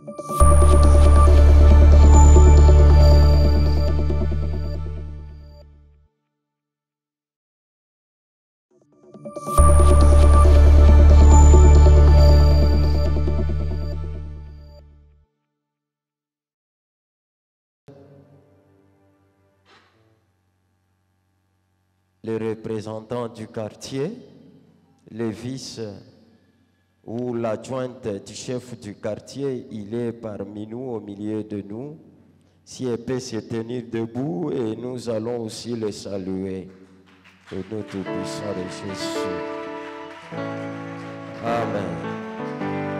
Les représentants du quartier, les vices ou l'adjointe du chef du quartier, il est parmi nous, au milieu de nous. Si elle peut se tenir debout, et nous allons aussi le saluer. Au nom tout puissant de Jésus. Amen.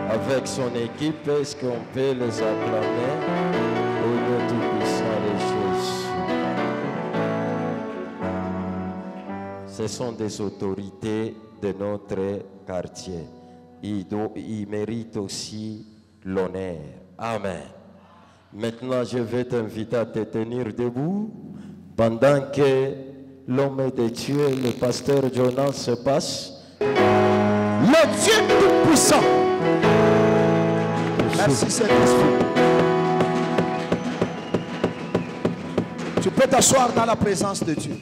Avec son équipe, est-ce qu'on peut les acclamer? Au nom tout puissant de Jésus. Ce sont des autorités de notre quartier. Ils méritent aussi l'honneur. Amen. Maintenant, je vais t'inviter à te tenir debout pendant que l'homme de Dieu, le pasteur Jonas, se passe. Le Dieu Tout-Puissant. Merci Saint-Esprit. Tu peux t'asseoir dans la présence de Dieu.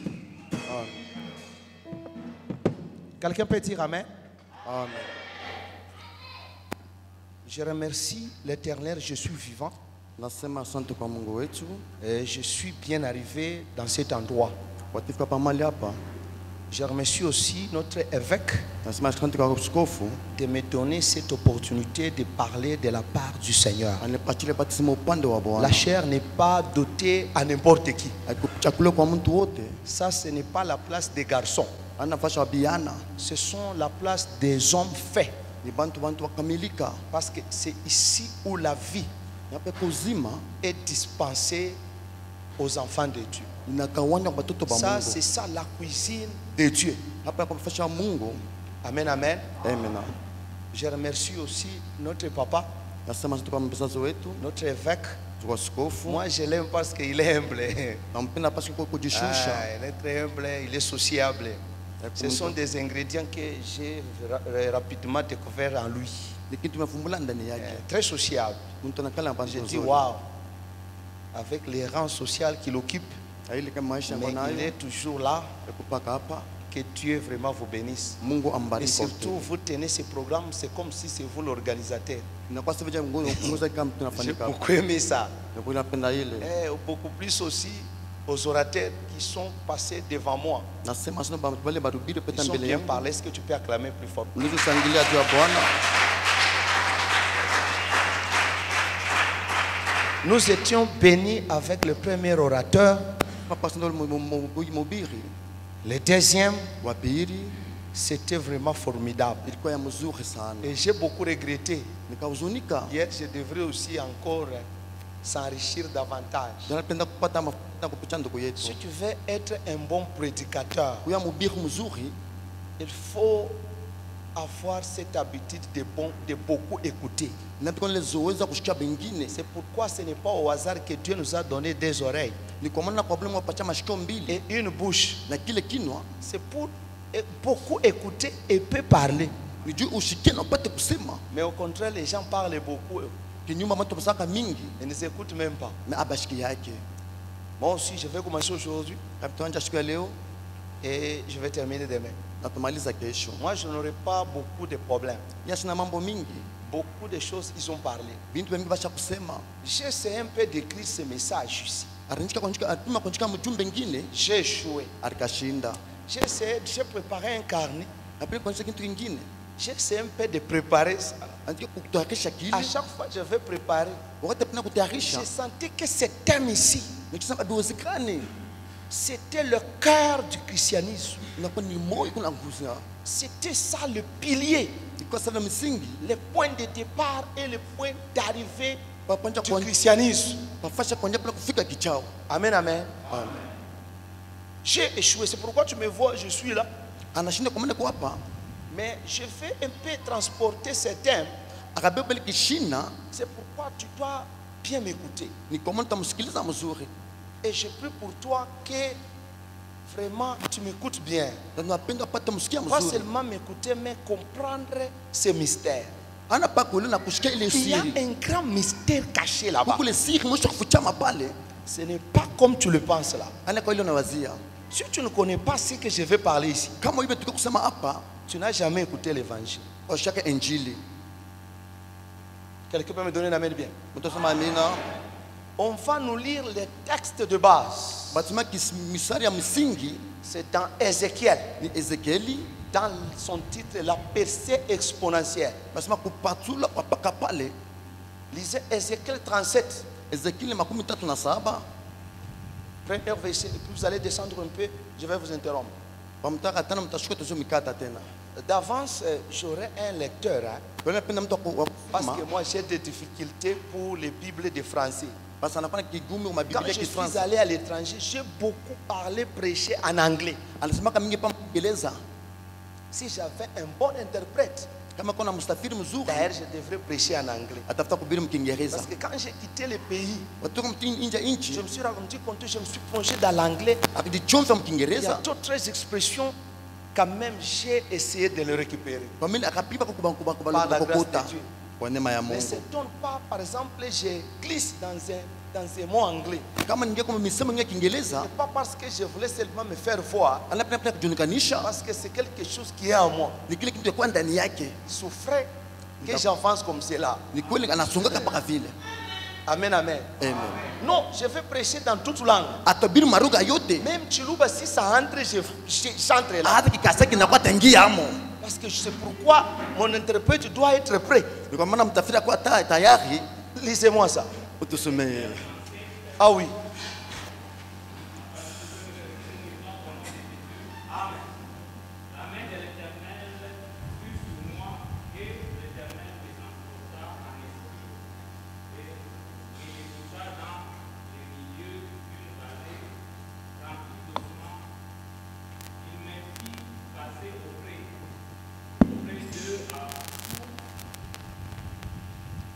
Quelqu'un peut dire Amen? Amen. Je remercie l'Éternel, je suis vivant. Et je suis bien arrivé dans cet endroit. Je remercie aussi notre évêque de me donner cette opportunité de parler de la part du Seigneur. La chair n'est pas dotée à n'importe qui. Ça, ce n'est pas la place des garçons. Ce sont la place des hommes faits. Parce que c'est ici où la vie est dispensée aux enfants de Dieu. Ça, c'est ça la cuisine de Dieu. Amen, amen. Je remercie aussi notre papa, notre évêque. Moi, je l'aime parce qu'il est humble. Il est très humble, il est sociable. Ce sont des ingrédients que j'ai rapidement découverts en lui. Très sociable. J'ai dit waouh, avec les rangs sociaux qu'il occupe, mais il est toujours là. Que Dieu vraiment vous bénisse. Et surtout, vous tenez ce programme, c'est comme si c'est vous l'organisateur. J'ai beaucoup aimé ça. Et beaucoup plus aussi aux orateurs qui sont passés devant moi. Ils sont bien parlé. Est-ce que tu peux acclamer plus fort? Nous étions bénis avec le premier orateur. Le deuxième, c'était vraiment formidable. Et j'ai beaucoup regretté. Hier, je devrais aussi encore s'enrichir davantage. Si tu veux être un bon prédicateur, il faut avoir cette habitude de beaucoup écouter. C'est pourquoi ce n'est pas au hasard que Dieu nous a donné des oreilles et une bouche. C'est pour beaucoup écouter et peu parler. Mais au contraire, les gens parlent beaucoup et ne nous écoutent même pas. Moi aussi, je vais commencer aujourd'hui et je vais terminer demain. Moi, je n'aurai pas beaucoup de problèmes. Beaucoup de choses, ils ont parlé. J'essaie un peu d'écrire ce message ici. J'ai échoué. J'ai préparé un carnet. J'essaie un peu de préparer ça. À chaque fois que je vais préparer, je sentais que ce thème ici, c'était le cœur du christianisme. C'était ça le pilier, le point de départ et le point d'arrivée du christianisme. Amen, amen. J'ai échoué, c'est pourquoi tu me vois, je suis là. Mais je vais un peu transporter ce thème. C'est pourquoi tu dois bien m'écouter. Et je prie pour toi que vraiment tu m'écoutes bien. Pas seulement m'écouter, mais comprendre ces mystères. Il y a un grand mystère caché là-bas. Ce n'est pas comme tu le penses là. Si tu ne connais pas ce que je vais parler ici, tu n'as jamais écouté l'évangile. Quelqu'un peut me donner la main bien? On va nous lire les textes de base. C'est dans Ézéchiel. Dans son titre, la percée exponentielle. Lisez Ézéchiel 37. Premier verset, et puis vous allez descendre un peu, je vais vous interrompre. D'avance, j'aurai un lecteur. Parce que moi, j'ai des difficultés pour les Bibles de français. Quand je suis allé à l'étranger, j'ai beaucoup parlé, prêché en anglais. Si j'avais un bon interprète, d'ailleurs, je devrais prêcher en anglais. Parce que quand j'ai quitté le pays, je me suis rendu compte que je me suis plongé dans l'anglais. Il y a d'autres expressions, quand même, j'ai essayé de les récupérer. Par la grâce de Dieu. Ne s'étonne pas, par exemple, je glisse dans ces mots anglais. Ce n'est pas parce que je voulais seulement me faire voir, parce que c'est quelque chose qui est en moi. Souffrait que j'avance comme cela. Amen, amen. Non, je vais prêcher dans toute langue. Même Chiluba, si ça entre, je chante là. Parce que je sais pourquoi mon interprète doit être prêt. Lisez-moi ça. Ah oui.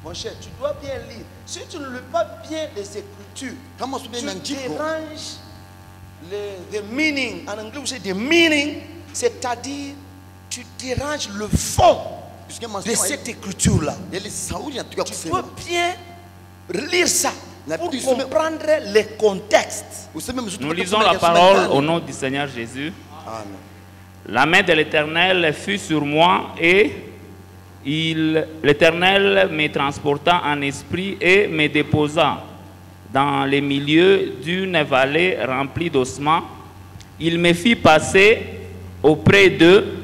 Mon cher, tu dois bien lire. Si tu ne lis pas bien les Écritures, tu déranges le meaning. En anglais, c'est the meaning, c'est-à-dire tu déranges le fond de cette Écriture-là. Tu dois bien lire ça pour comprendre les contextes. Nous lisons la parole au nom du Seigneur Jésus. Amen. La main de l'Éternel fut sur moi et l'Éternel me transporta en esprit et me déposa dans les milieux d'une vallée remplie d'ossements. Il me fit passer auprès d'eux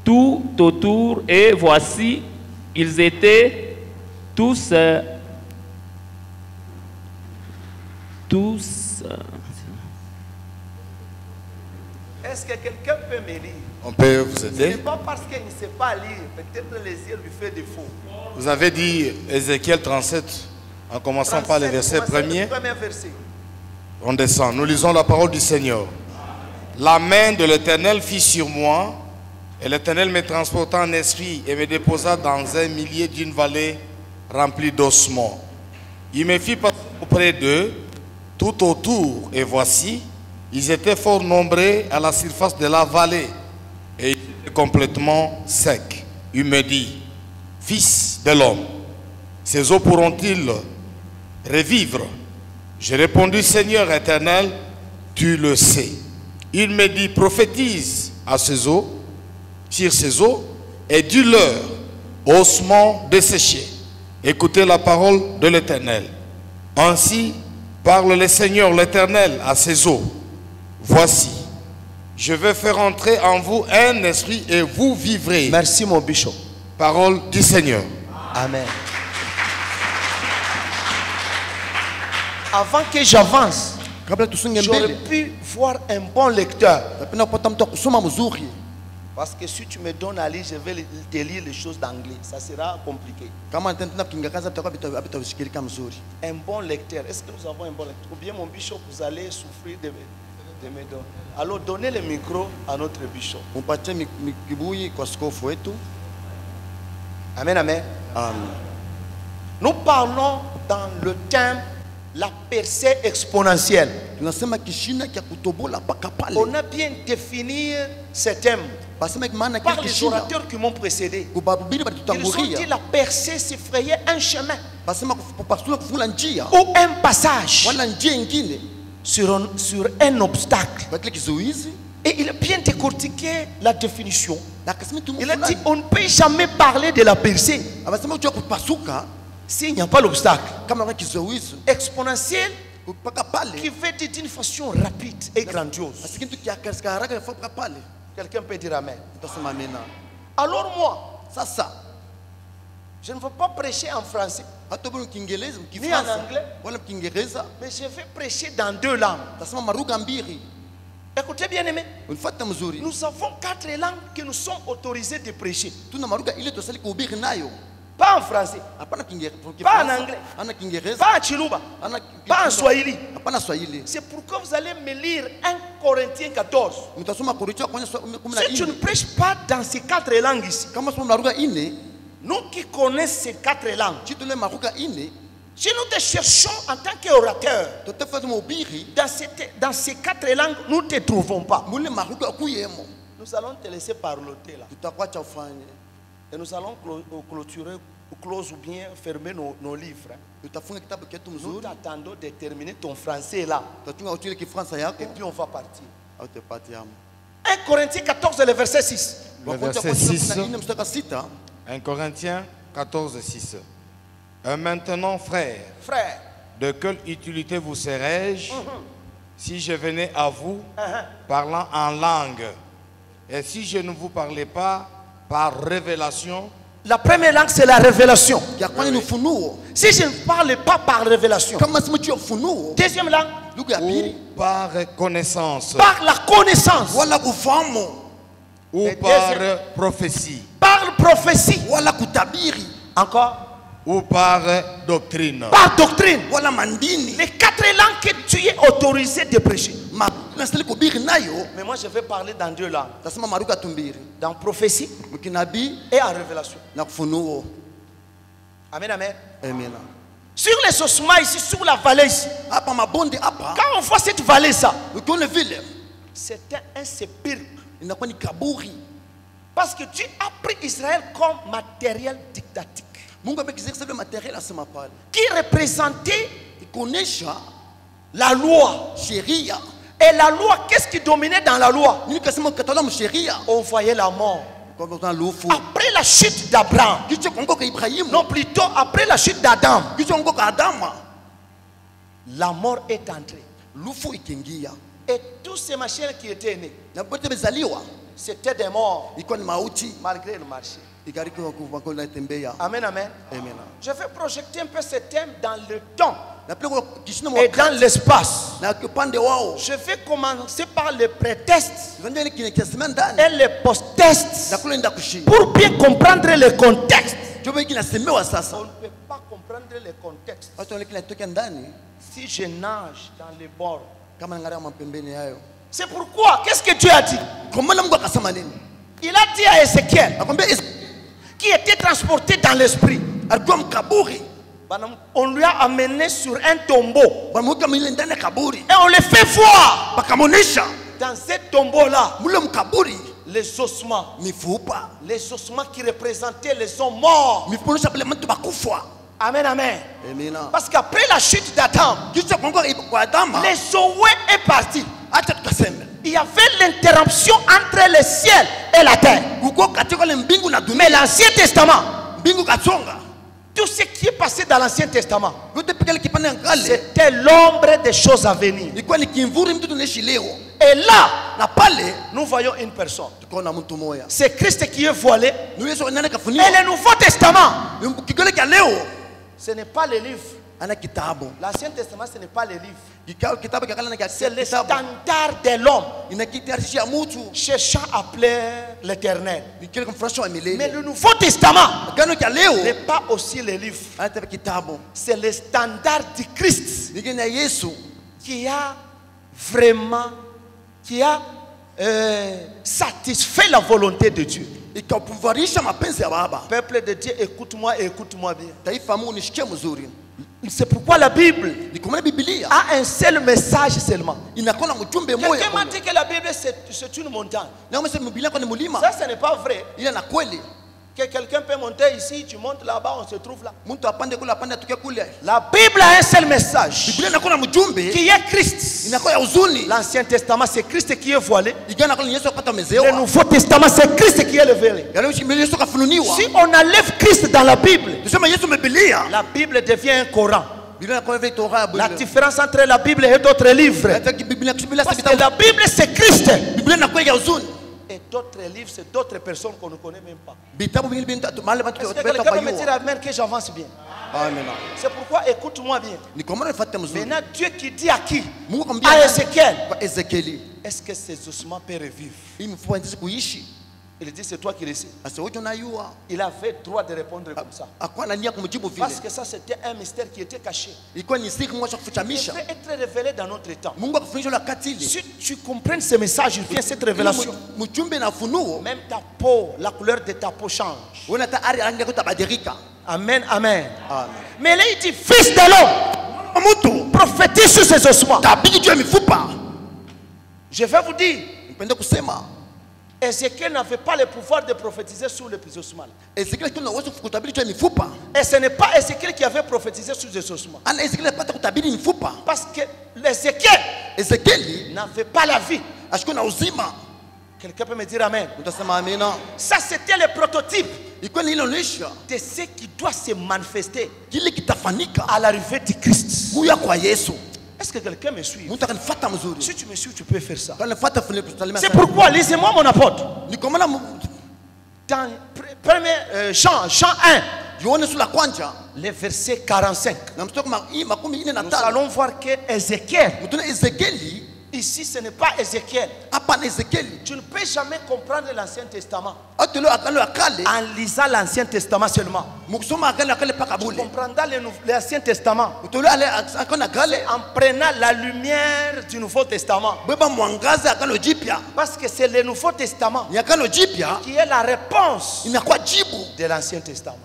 tout autour et voici, ils étaient tous Est-ce que quelqu'un peut me lire? On peut vous Ce aider. n'est pas parce qu'il ne sait pas lire, peut-être les yeux lui fait défaut. Vous avez dit Ézéchiel 37, en commençant par le verset premier. Verset. On descend. Nous lisons la parole du Seigneur. La main de l'Éternel fut sur moi, et l'Éternel me transporta en esprit et me déposa dans un milieu d'une vallée remplie d'ossements. Il me fit passer auprès d'eux, tout autour, et voici, ils étaient fort nombreux à la surface de la vallée, et ils étaient complètement secs. Il me dit, fils de l'homme, ces eaux pourront-ils revivre? J'ai répondu, Seigneur éternel, tu le sais. Il me dit, prophétise à ces eaux, sur ces eaux, et dis-leur, ossements desséchés, écoutez la parole de l'Éternel. Ainsi parle le Seigneur l'Éternel à ces eaux. Voici, je vais faire entrer en vous un esprit et vous vivrez. Merci mon bishop. Parole du Seigneur. Amen. Avant que j'avance, j'aurais pu voir un bon lecteur. Parce que si tu me donnes à lire, je vais te lire les choses d'anglais. Ça sera compliqué. Un bon lecteur. Est-ce que nous avons un bon lecteur? Ou bien mon bishop, vous allez souffrir de me donner. Alors donnez le micro à notre bishop. Amen, amen. Amen. Nous parlons dans le thème la percée exponentielle. On a bien défini ces thèmes par les orateurs qui m'ont précédé. Ils ont dit la percée se frayait un chemin ou un passage sur un obstacle. Et il a bien décortiqué la définition. Il a dit on ne peut jamais parler de la percée s'il n'y a pas l'obstacle. Exponentiel qui veut dire d'une façon rapide et grandiose. Quelqu'un peut dire amen. Alors moi, je ne veux pas prêcher en français ni en anglais, mais je vais prêcher dans 2 langues. Écoutez bien aimé, nous avons 4 langues que nous sommes autorisés de prêcher. Pas en français, pas en anglais, pas en chiluba, pas en swahili. C'est pourquoi vous allez me lire 1 Corinthiens 14. Si tu ne prêches pas dans ces 4 langues ici, nous qui connaissons ces 4 langues, si nous te cherchons en tant qu'orateur, dans ces 4 langues, nous ne te trouvons pas. Nous allons te laisser parloter là. Et nous allons clôturer, close ou bien fermer nos livres. Nous t'attendons de terminer ton français là. Et puis on va partir. 1 Corinthiens 14, le verset 6. Le verset 6. 1 Corinthiens 14, 6. Maintenant, frère, de quelle utilité vous serais-je si je venais à vous parlant en langue? Et si je ne vous parlais pas par révélation? La première langue, c'est la révélation. Si je ne parle pas par révélation, deuxième langue, ou par connaissance, par la connaissance, ou par prophétie, par prophétie, encore, ou par doctrine. Par doctrine. Les 4 langues que tu es autorisé de prêcher. Mais moi je vais parler dans 2 langues. Dans prophétie et en révélation. Amen, amen. Sur les ossements ici, sur la vallée ici. Quand on voit cette vallée ça, c'était un sépulcre. Parce que Dieu a pris Israël comme matériel dictatique. Qui représentait la loi. Et la loi, qu'est-ce qui dominait dans la loi? On voyait la mort. Après la chute d'Abraham, non, plutôt après la chute d'Adam, la mort est entrée. Et tous ces machines qui étaient nés, c'était des morts malgré le marché. Amen, amen. Je vais projeter un peu ce thème dans le temps et dans l'espace. Je vais commencer par le pré-test et le post-test pour bien comprendre le contexte. On ne peut pas comprendre le contexte si je nage dans les bords. C'est pourquoi, qu'est-ce que Dieu a dit? Il a dit à Ézéchiel, qui était transporté dans l'esprit, on lui a amené sur un tombeau et on le fait voir dans ce tombeau là les ossements qui représentaient les hommes morts. Amen, amen. Parce qu'après la chute d'Adam, les Zoé est parti. Il y avait l'interruption entre le ciel et la terre. Mais l'Ancien Testament, tout ce qui est passé dans l'Ancien Testament, c'était l'ombre des choses à venir. Et là, nous voyons une personne. C'est Christ qui est voilé. Et le Nouveau Testament, ce n'est pas le livre. L'Ancien Testament, ce n'est pas le livre. C'est le standard de l'homme cherchant à plaire l'Éternel. Mais le Nouveau Testament n'est pas aussi le livre. C'est le standard du Christ qui a vraiment satisfait la volonté de Dieu. Peuple de Dieu, écoute-moi et écoute-moi bien. C'est pourquoi la Bible a un seul message seulement. Quelqu'un m'a dit que la Bible c'est une montagne. Ça, ce n'est pas vrai. Que quelqu'un peut monter ici, tu montes là-bas, on se trouve là. La Bible a un seul message qui est Christ. L'Ancien Testament, c'est Christ qui est voilé. Le Nouveau Testament, c'est Christ qui est levé. Si on enlève Christ dans la Bible, la Bible devient un Coran. La différence entre la Bible et d'autres livres, parce que la Bible c'est Christ. Et d'autres livres, c'est d'autres personnes qu'on ne connaît même pas. Est-ce que quelqu'un peut me dire amen que j'avance bien? C'est pourquoi écoute-moi bien. Maintenant, Dieu qui dit à qui? À Ézéchiel. Est-ce que ces ossements peuvent revivre? Il dit c'est toi qui le sais. Il avait droit de répondre comme ça. Parce que ça c'était un mystère qui était caché. Il devait être révélé dans notre temps. Si tu comprends ce message, il vient cette révélation. Même ta peau, la couleur de ta peau change. Amen, amen. Mais là il dit fils de l'homme, prophétise sur ces ossements. Je vais vous dire, Ézéchiel n'avait pas le pouvoir de prophétiser sur les ossements. Et ce n'est pas Ézéchiel qui avait prophétisé sur les ossements. Parce que Ézéchiel n'avait pas la vie. Quelqu'un peut me dire amen? Ça c'était le prototype de ce qui doit se manifester à l'arrivée du Christ. Est-ce que quelqu'un me suit? Si tu me suis, tu peux faire ça. C'est pourquoi, lisez-moi mon apôtre. Dans Jean 1, le verset 45. Nous allons voir que Ézéchiel, ici ce n'est pas Ézéchiel. Tu ne peux jamais comprendre l'Ancien Testament en lisant l'Ancien Testament seulement. Tu comprendras l'Ancien Testament en prenant la lumière du Nouveau Testament. Parce que c'est le Nouveau Testament qui est la réponse de l'Ancien Testament.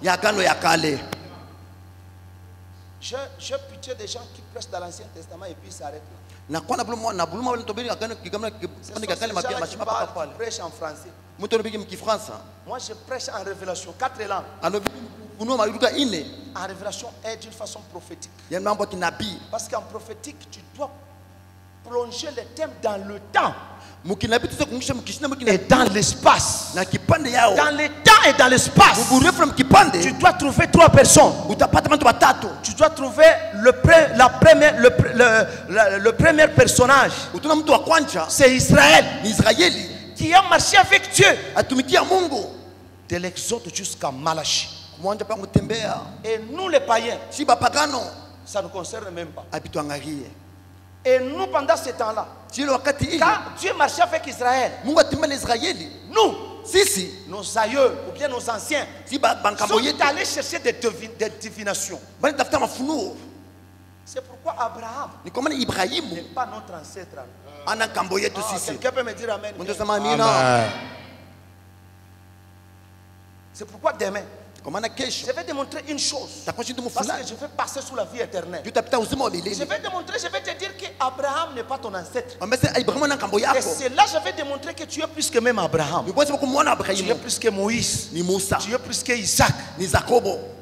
J'ai pitié des gens qui prêchent dans l'Ancien Testament et puis s'arrêtent là. Prêche en français. Moi je prêche en révélation, 4 langues. En révélation est d'une façon prophétique. Parce qu'en prophétique tu dois plonger le thème dans le temps et dans l'espace. Dans le temps et dans l'espace, tu dois trouver 3 personnes. Tu dois trouver le premier personnage. C'est Israël qui a marché avec Dieu de l'Exode jusqu'à Malachie. Et nous les païens, ça ne nous concerne même pas. Et nous, pendant ce temps-là, quand Dieu marchait avec Israël, nous, nos aïeux ou bien nos anciens, sont allés chercher des divinations. C'est pourquoi Abraham n'est pas notre ancêtre. Quelqu'un peut me dire amen? C'est pourquoi demain, je vais démontrer une chose. Parce que je vais passer sous la vie éternelle. Je vais démontrer, je vais te dire qu'Abraham n'est pas ton ancêtre. Et c'est là je vais démontrer que tu es plus que même Abraham. Tu es plus que Moïse. Tu es plus que Isaac.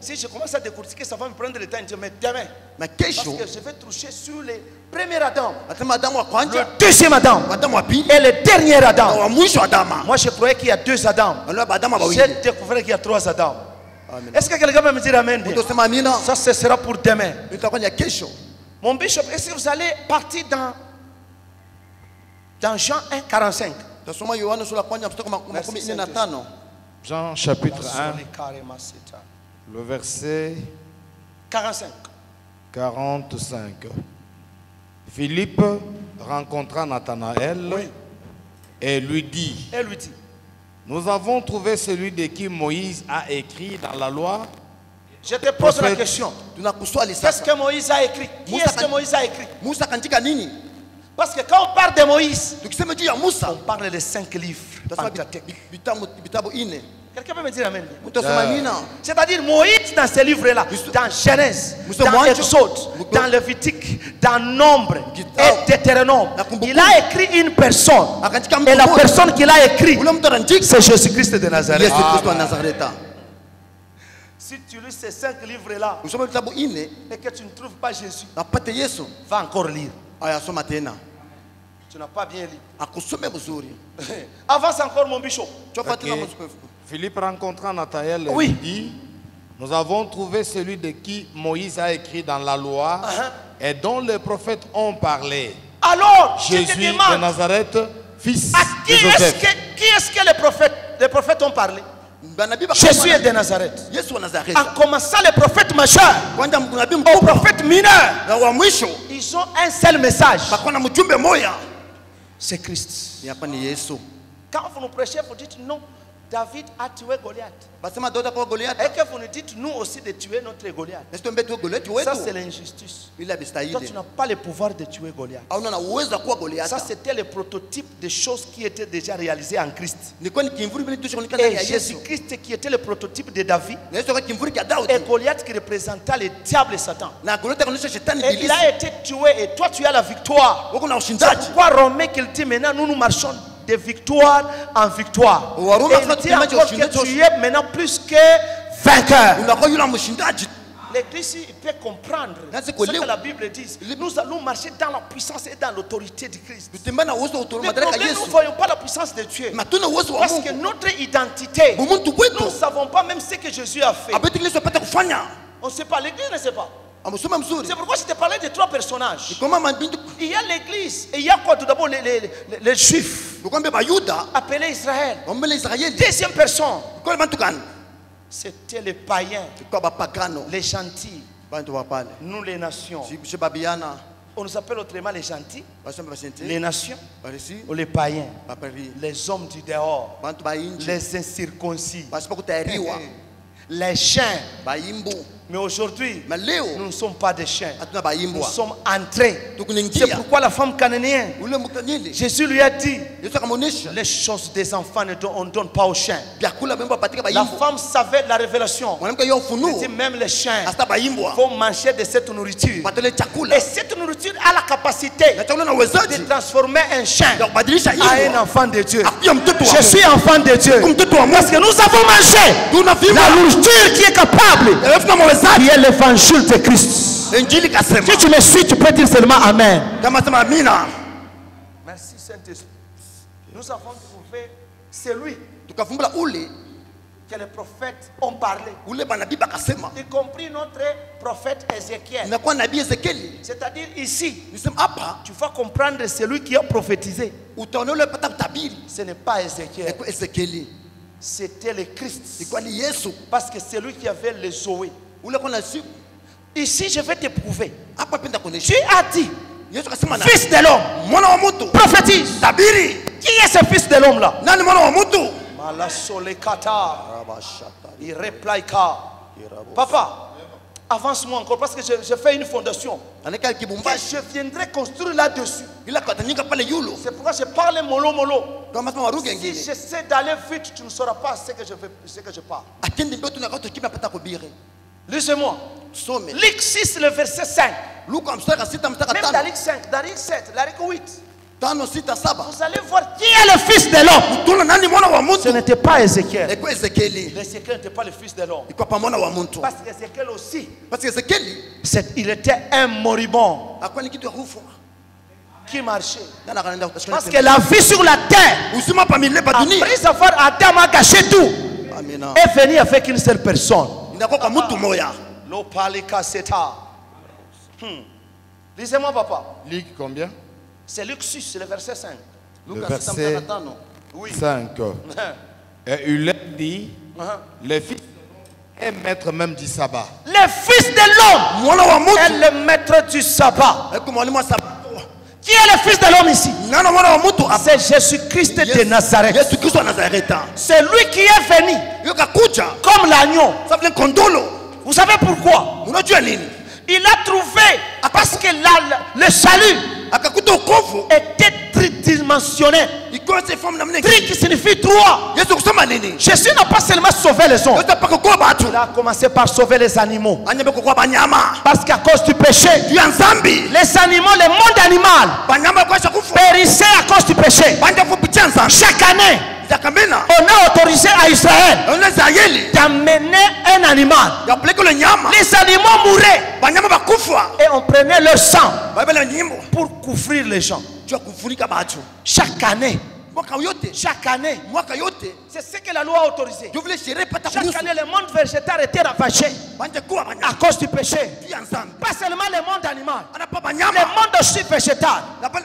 Si je commence à décortiquer, ça va me prendre le temps. Mais demain, parce que je vais toucher sur le premier Adam, le deuxième Adam et le dernier Adam. Moi je croyais qu'il y a 2 Adam. J'ai découvert qu'il y a 3 Adam. Est-ce que quelqu'un peut me dire amen? Ça, ce sera pour demain. Mon bishop, est-ce que vous allez partir dans Jean 1, 45? Jean chapitre 1, le verset 45. Philippe rencontra Nathanaël et lui dit, nous avons trouvé celui de qui Moïse a écrit dans la loi. Je te pose la question. Qu'est-ce que Moïse a écrit? Qui est-ce que Moïse a écrit? Parce que quand on parle de Moïse, on parle des 5 livres. Quelqu'un peut me dire amen? C'est-à-dire Moïse dans ce livre-là, dans Genèse, dans Exode, dans Lévitique, dans Nombre et Deutéronome, il a écrit une personne. Et la personne qu'il a écrit, c'est Jésus-Christ de Nazareth. Si tu lis ces 5 livres-là et que tu ne trouves pas Jésus, va encore lire. Tu n'as pas bien lu. Avance encore mon bichot. Philippe rencontrant Nathanaël dit, nous avons trouvé celui de qui Moïse a écrit dans la loi et dont les prophètes ont parlé. Alors, Jésus je te demande, de Nazareth, fils qui de Joseph. est-ce que les prophètes ont parlé? Jésus est de Nazareth. En commençant les prophètes majeurs aux prophètes mineurs, ils ont un seul message. C'est Christ. Quand vous nous prêchez, vous dites non, David a tué Goliath. Et que vous nous dites nous aussi de tuer notre Goliath. Ça c'est l'injustice. Toi tu n'as pas le pouvoir de tuer Goliath. Ça c'était le prototype des choses qui étaient déjà réalisées en Christ. Et Jésus-Christ qui était le prototype de David. Et Goliath qui représentait le diable et Satan. Et il a été tué et toi tu as la victoire. C'est pourquoi Romain qu'il dit maintenant nous marchons de victoire en victoire. Et il dit encore que tu es maintenant plus que vainqueur. L'église il peut comprendre ce que la Bible dit. Nous allons marcher dans la puissance et dans l'autorité de Christ. Le problème, nous ne voyons pas la puissance de Dieu. Parce que notre identité, nous ne savons pas même ce que Jésus a fait. On ne sait pas, l'église ne sait pas. C'est pourquoi je te parlais de 3 personnages. Il y a l'église et il y a quoi tout d'abord les juifs appelés Israël. Deuxième personne, c'était les païens, les gentils. Nous les nations. On nous appelle autrement les gentils, les nations, ou les païens, les hommes du dehors, les incirconcis, les chiens. Mais aujourd'hui, nous ne sommes pas des chiens. Nous sommes entrés. C'est pourquoi la femme cananéenne, Jésus lui a dit, les choses des enfants on ne donne pas aux chiens. La femme savait la révélation. Elle dit même les chiens vont manger de cette nourriture. Et cette nourriture a la capacité de transformer un chien en un enfant de Dieu. Je suis enfant de Dieu. Parce que nous avons mangé la nourriture qui est capable, qui est l'évangile de Christ. Si tu me suis, tu peux dire seulement Amen. Merci Saint-Esprit. Nous avons trouvé celui que les prophètes ont parlé, y compris notre prophète Ézéchiel. C'est-à-dire ici, tu vas comprendre celui qui a prophétisé. Ce n'est pas Ézéchiel. C'était le Christ. Parce que c'est lui qui avait les Zoé. Ici, je vais te prouver. Tu as dit, fils de l'homme, prophétise. Qui est ce fils de l'homme là? Il replaika. Papa, avance-moi encore parce que je fais une fondation. Je viendrai construire là-dessus. C'est pourquoi je parle mollo. Si j'essaie d'aller vite, tu ne sauras pas ce que je parle. Lisez-moi. Luc 6, le verset 5. Même dans Luc 5, dans Luc 7, dans Luc 8. Vous allez voir qui est le fils de l'homme. Ce n'était pas Ézéchiel. Ézéchiel n'était pas le fils de l'homme. Parce qu'Ézéchiel aussi, il était un moribond qui marchait. Parce que la vie sur la terre, après avoir Adam a gâché tout, est venue avec une seule personne. Lisez-moi papa. Luc combien? C'est Luc 6, c'est le verset 5. Le verset 5. Et il dit, le fils est maître même du sabbat. Le fils de l'homme est le maître du sabbat. Qui est le fils de l'homme ici? C'est Jésus-Christ de Nazareth. C'est lui qui est venu comme l'agneau. Vous savez pourquoi? Il a trouvé, parce que le salut était tridimensionnel. ikoze forme na mne. Tri qui signifie trois. Yesu kusema nini? Jésus n'a pas seulement sauvé les hommes. Yesu apaka kwa batu. Il a commencé par sauver les animaux. Anyebe kwa banyama. Parce qu'à cause du péché, Tu en zambi. les animaux, le monde animal Banyama kwa shakufu. périssaient à cause du péché. Banja fupitia nzambi. Chaque année, Zakamena. on a autorisé à Israël On a zayeli. d'amener un animal. Ya peleko le nyama. Les animaux mouraient Banyama bakufa. et on prenait leur sang Babela nyimbo. pour couvrir les gens. Tu kufunika batu. Chaque année, Mwaka yote. chaque année, Mwaka yote. c'est ce que la loi a autorisé. Je voulais gérer pata Chaque kurusu. année, le monde végétal était ravagé Banja kuwa à banyama. cause du péché. Tu en zambi. Pas seulement le monde animal, Ana pa le banyama. monde aussi végétal. La bale.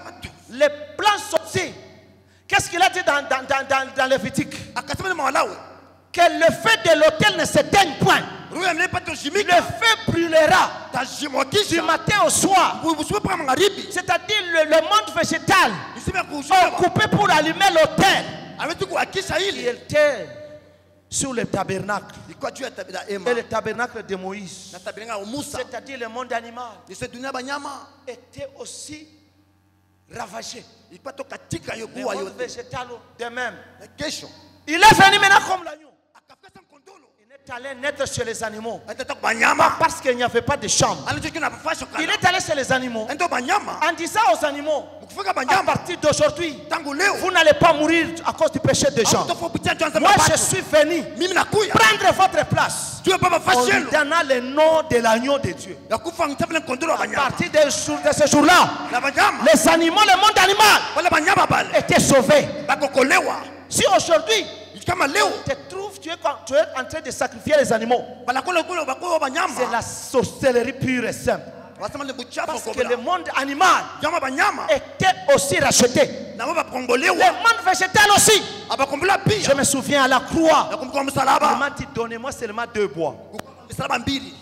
Les plants sorciers. Qu'est-ce qu'il a dit dans Lévitique? Akasema ni mawalawe. Que le feu de l'autel ne s'éteigne point. Roho ya mne pata Le ushimika. feu brûlera du Tajimokisha. matin au soir. Usiwe pa magharibi. C'est-à-dire le monde végétal Usime kushika. coupé pour allumer l'autel. Awetu kuhakisha Il hili. était sur le tabernacle. Ilikuwa juu ya tabila ema. Et le tabernacle de Moïse, Na tabilenga wa Musa. c'est-à-dire le monde animal, Ni se dunia banyama. était aussi ravagé. Ilikuwa to katika Le yokuwa monde yote. végétal de même. Na kesho. Il est venu maintenant comme l'agneau. Akafika mkondolo. Il est allé naître chez les animaux. Atatoka banyama. Parce qu'il n'y avait pas de chambre. Anachoki na fasho Il kana. est allé chez les animaux Endo banyama. en disant aux animaux, Mkufika à banyama. partir d'aujourd'hui, Tangu leo. vous n'allez pas mourir à cause du péché des gens. Autofopitia tuanze Moi, je mabatu. suis venu Mimi nakuya. prendre votre place. Tuwe baba On lui fashelo. donna le nom de l'agneau de Dieu. Ya kufa ngitafile mkondolo wa À banyama. partir de ce jour-là, Na banyama. les animaux, le monde animal Wale banyama bale. étaient sauvés. Bakokolewa. Si aujourd'hui, Kama leo. tu te trouves, tu es en train de sacrifier les animaux, Balakola kula bakowa banyama. c'est la sorcellerie pure et simple. Wasema le buchafu Parce que kobla. le monde animal Jama banyama. était aussi racheté. Na baba Le kongolewa. monde végétal aussi. Abakombola Je pia. me souviens à la croix. Na kumkoa Il msalaba. m'a dit, donnez-moi seulement 2 bois. Msalaba mbili.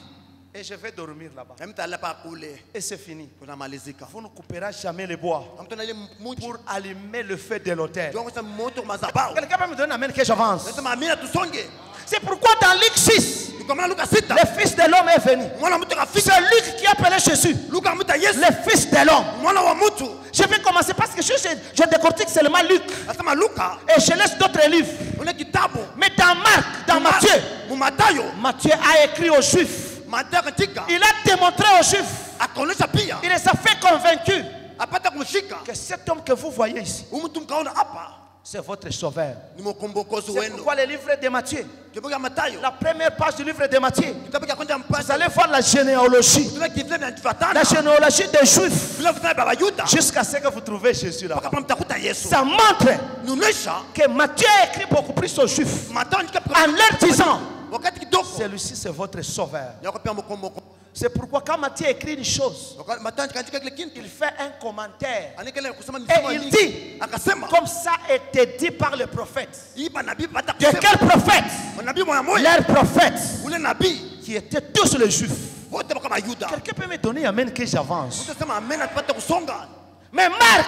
Et je vais dormir là-bas. Na mtala pa kule. Et c'est fini. Kunamalizika. Vous ne couperez jamais les bois Mtu na ile muti. pour allumer le feu de l'autel. Ndio kwa moto mazabao. Quelqu'un peut me donner un amen que j'avance. Nasema amina tusonge. C'est pourquoi dans Luc 6, Kwa maana Luka 6. le Fils de l'homme est venu. Mwana mtu C'est kafika. Luc qui appelait Jésus Luka mtu Yesu. le Fils de l'homme. Mwana wa mtu. Je vais commencer parce que je décortique seulement Luc. Nasema Luka. Et je laisse d'autres livres. Una kitabu. Mais dans Marc, dans Matthieu, Mumatayo. Matthieu a écrit aux Juifs. Matayo katika. Il a démontré aux Juifs. Akaonesha pia. Il les a fait convaincus Apata kumshika. que cet homme que vous voyez ici, Mtu mkaona hapa. c'est votre sauveur. Ni mkombokozi C'est wenu. pourquoi le livre de Matthieu, Kitabu cha Matayo. la première page du livre de Matthieu, Kitabu cha kwanza vous mpasa. allez voir la généalogie. Tuna kifle na tufatana. La généalogie des Juifs. Bila kufanya baba Yuda. Jusqu'à ce que vous trouvez Jésus là. Kama mtakuta Yesu. Ça montre Nunesha. que Matthieu a écrit beaucoup plus aux Juifs Matayo ndika en leur disant, wakati kidogo. celui-ci c'est votre sauveur. Yako pia mkomboko. C'est pourquoi quand Matthieu écrit une chose, Matayo katika kile kintu. il fait un commentaire. Anikele kusema ni Et il dit, akasema comme ça était dit par le prophète. iba nabii pata De quel prophète? nabii moya moya. Leurs prophètes, Ule nabii qui étaient tous les Juifs. wote kama Yuda. Quelqu'un peut me donner amen que j'avance. Utasema amena tupate kusonga. Mais Marc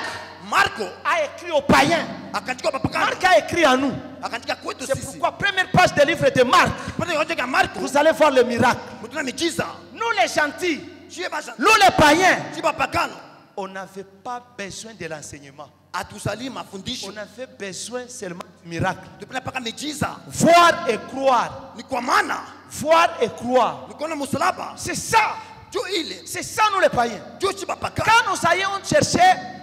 Marko a écrit aux païens. akaandika papakana. Marc a écrit à nous. Akaandika kwetu C'est sisi. pourquoi première page du livre de Marc, Pale yote ya Marko. vous allez voir le miracle. Mtuna miujiza. Nous les gentils, Chie basha. nous les païens, Chiba pakano. on n'avait pas besoin de l'enseignement. Atusali mafundisho. On avait besoin seulement du miracle. Tupenda paka miujiza. Voir et croire. Ni kwa maana Voir et croire. ni kuona msalaba. C'est ça. Juu ile. C'est ça nous les païens. Juu chiba pakano. Quand nous allions chercher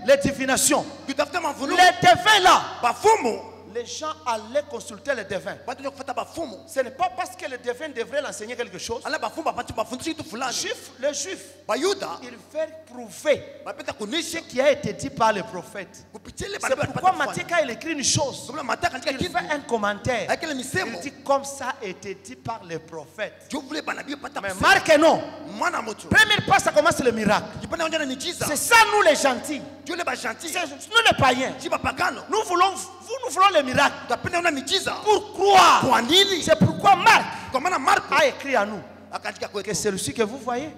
les divinations, Tutafuta mavuno. les devins là, Bafumo. les gens allaient consulter les devins. Watu kufuata bafumo. Ce n'est pas parce que les devins devraient l'enseigner quelque chose. Ala bafumo bapati bafundisha kitu fulani. Les juifs, Bayuda ils veulent prouver bapeta ce kunisha qui a été dit par les prophètes. kupitia ile C'est pourquoi Matthieu, quand il écrit une chose, Kabla Mathayo katika il kitu. fait un commentaire. Avec le Il misemo. dit comme ça a été dit par les prophètes. Juu vile banabii pata Mais kusema. Marc, non. Mwana mtu. Première part, ça commence le miracle. Kipande onja na miujiza. C'est ça, nous les gentils. Juu ile bashanti. C'est nous les païens. Chiba pakano. Nous voulons le miracle Tapenda una miujiza. pour croire. Kwa nini? C'est pourquoi Marc Kwa maana Marko a écrit à nous akaandika que kwetu. celui-ci que vous voyez,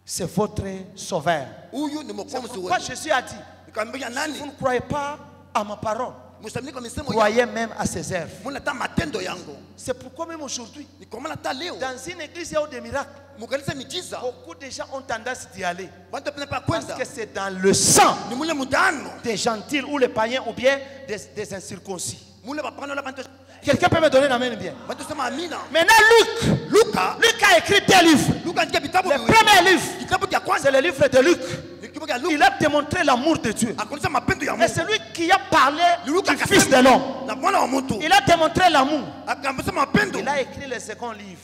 c'est votre sauveur. Huyu ni C'est mwokozi pourquoi wenu. Jésus a dit, Nikamwambia vous nani? ne croyez pas à ma parole, Msamini kwa misemo yangu. croyez même à ses œuvres. Muna ta matendo yangu. C'est pourquoi même aujourd'hui, Ni kwa maana ta leo. dans une église, il y a des miracles. Beaucoup de gens ont tendance d'y aller. Parce que c'est dans le sang des gentils ou les païens ou bien des incirconcis. Quelqu'un peut me donner la main bien. Maintenant Luc a écrit des livres. Le premier livre, c'est le livre de Luc. Il a démontré l'amour de Dieu. Et c'est lui qui a parlé du Fils de l'homme. Il a démontré l'amour. Il a écrit le second livre,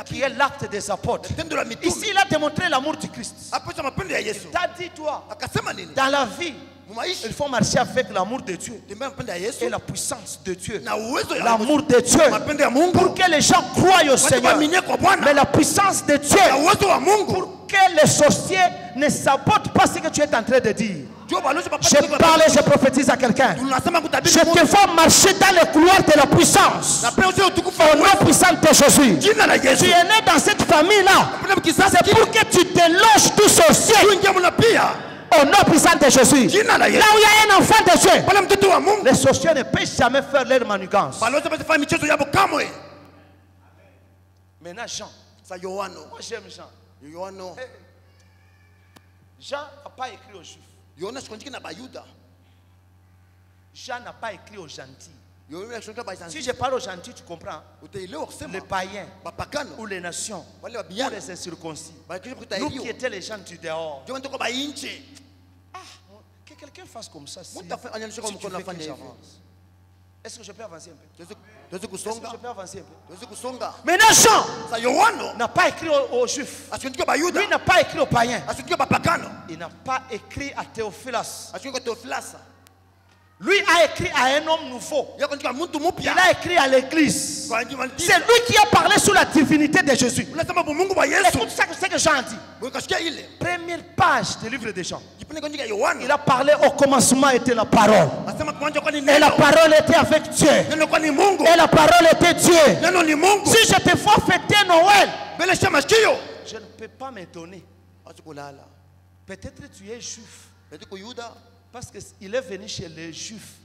qui est l'acte des apôtres. Ici, il a démontré l'amour du Christ. Il t'a dit, toi, dans la vie, il faut marcher avec l'amour de Dieu et la puissance de Dieu. L'amour de Dieu pour que les gens croient au Seigneur. Mais la puissance de Dieu pour que les sorciers ne sabotent pas ce que tu es en train de dire. Je parle et je prophétise à quelqu'un. Je te fais marcher dans les couloirs de la puissance. Au nom puissant de Jésus. Tu es né dans cette famille-là. C'est pour que tu déloges tout sorcier. Au nom puissant de Jésus. Là où il y a un enfant de Dieu, les sorciers ne peuvent jamais faire leur manigance. Maintenant Jean. Moi j'aime Jean. Jean n'a pas écrit aux Juifs. Jean n'a pas écrit aux gentils. Si je parle aux gentils, tu comprends. Les païens ou les nations ou les incirconcis. Nous qui étions les gens du dehors. Que quelqu'un fasse comme ça. Si tu veux que j'avance. Est-ce que je peux avancer un peu? Est-ce que je peux avancer un peu? Maintenant Jean n'a pas écrit aux Juifs. Lui n'a pas écrit aux païens. Il n'a pas écrit à Théophilus. Lui a écrit à un homme nouveau. Il a écrit à l'église. C'est lui qui a parlé sur la divinité de Jésus. Écoute ce que Jean dit. Première page du livre de Jean. Il a parlé au commencement était la parole. Et la parole était avec Dieu. Et la parole était Dieu. Si je te vois fêter Noël, je ne peux pas m'étonner. Peut-être tu es juif. Parce qu'il est venu chez les Juifs.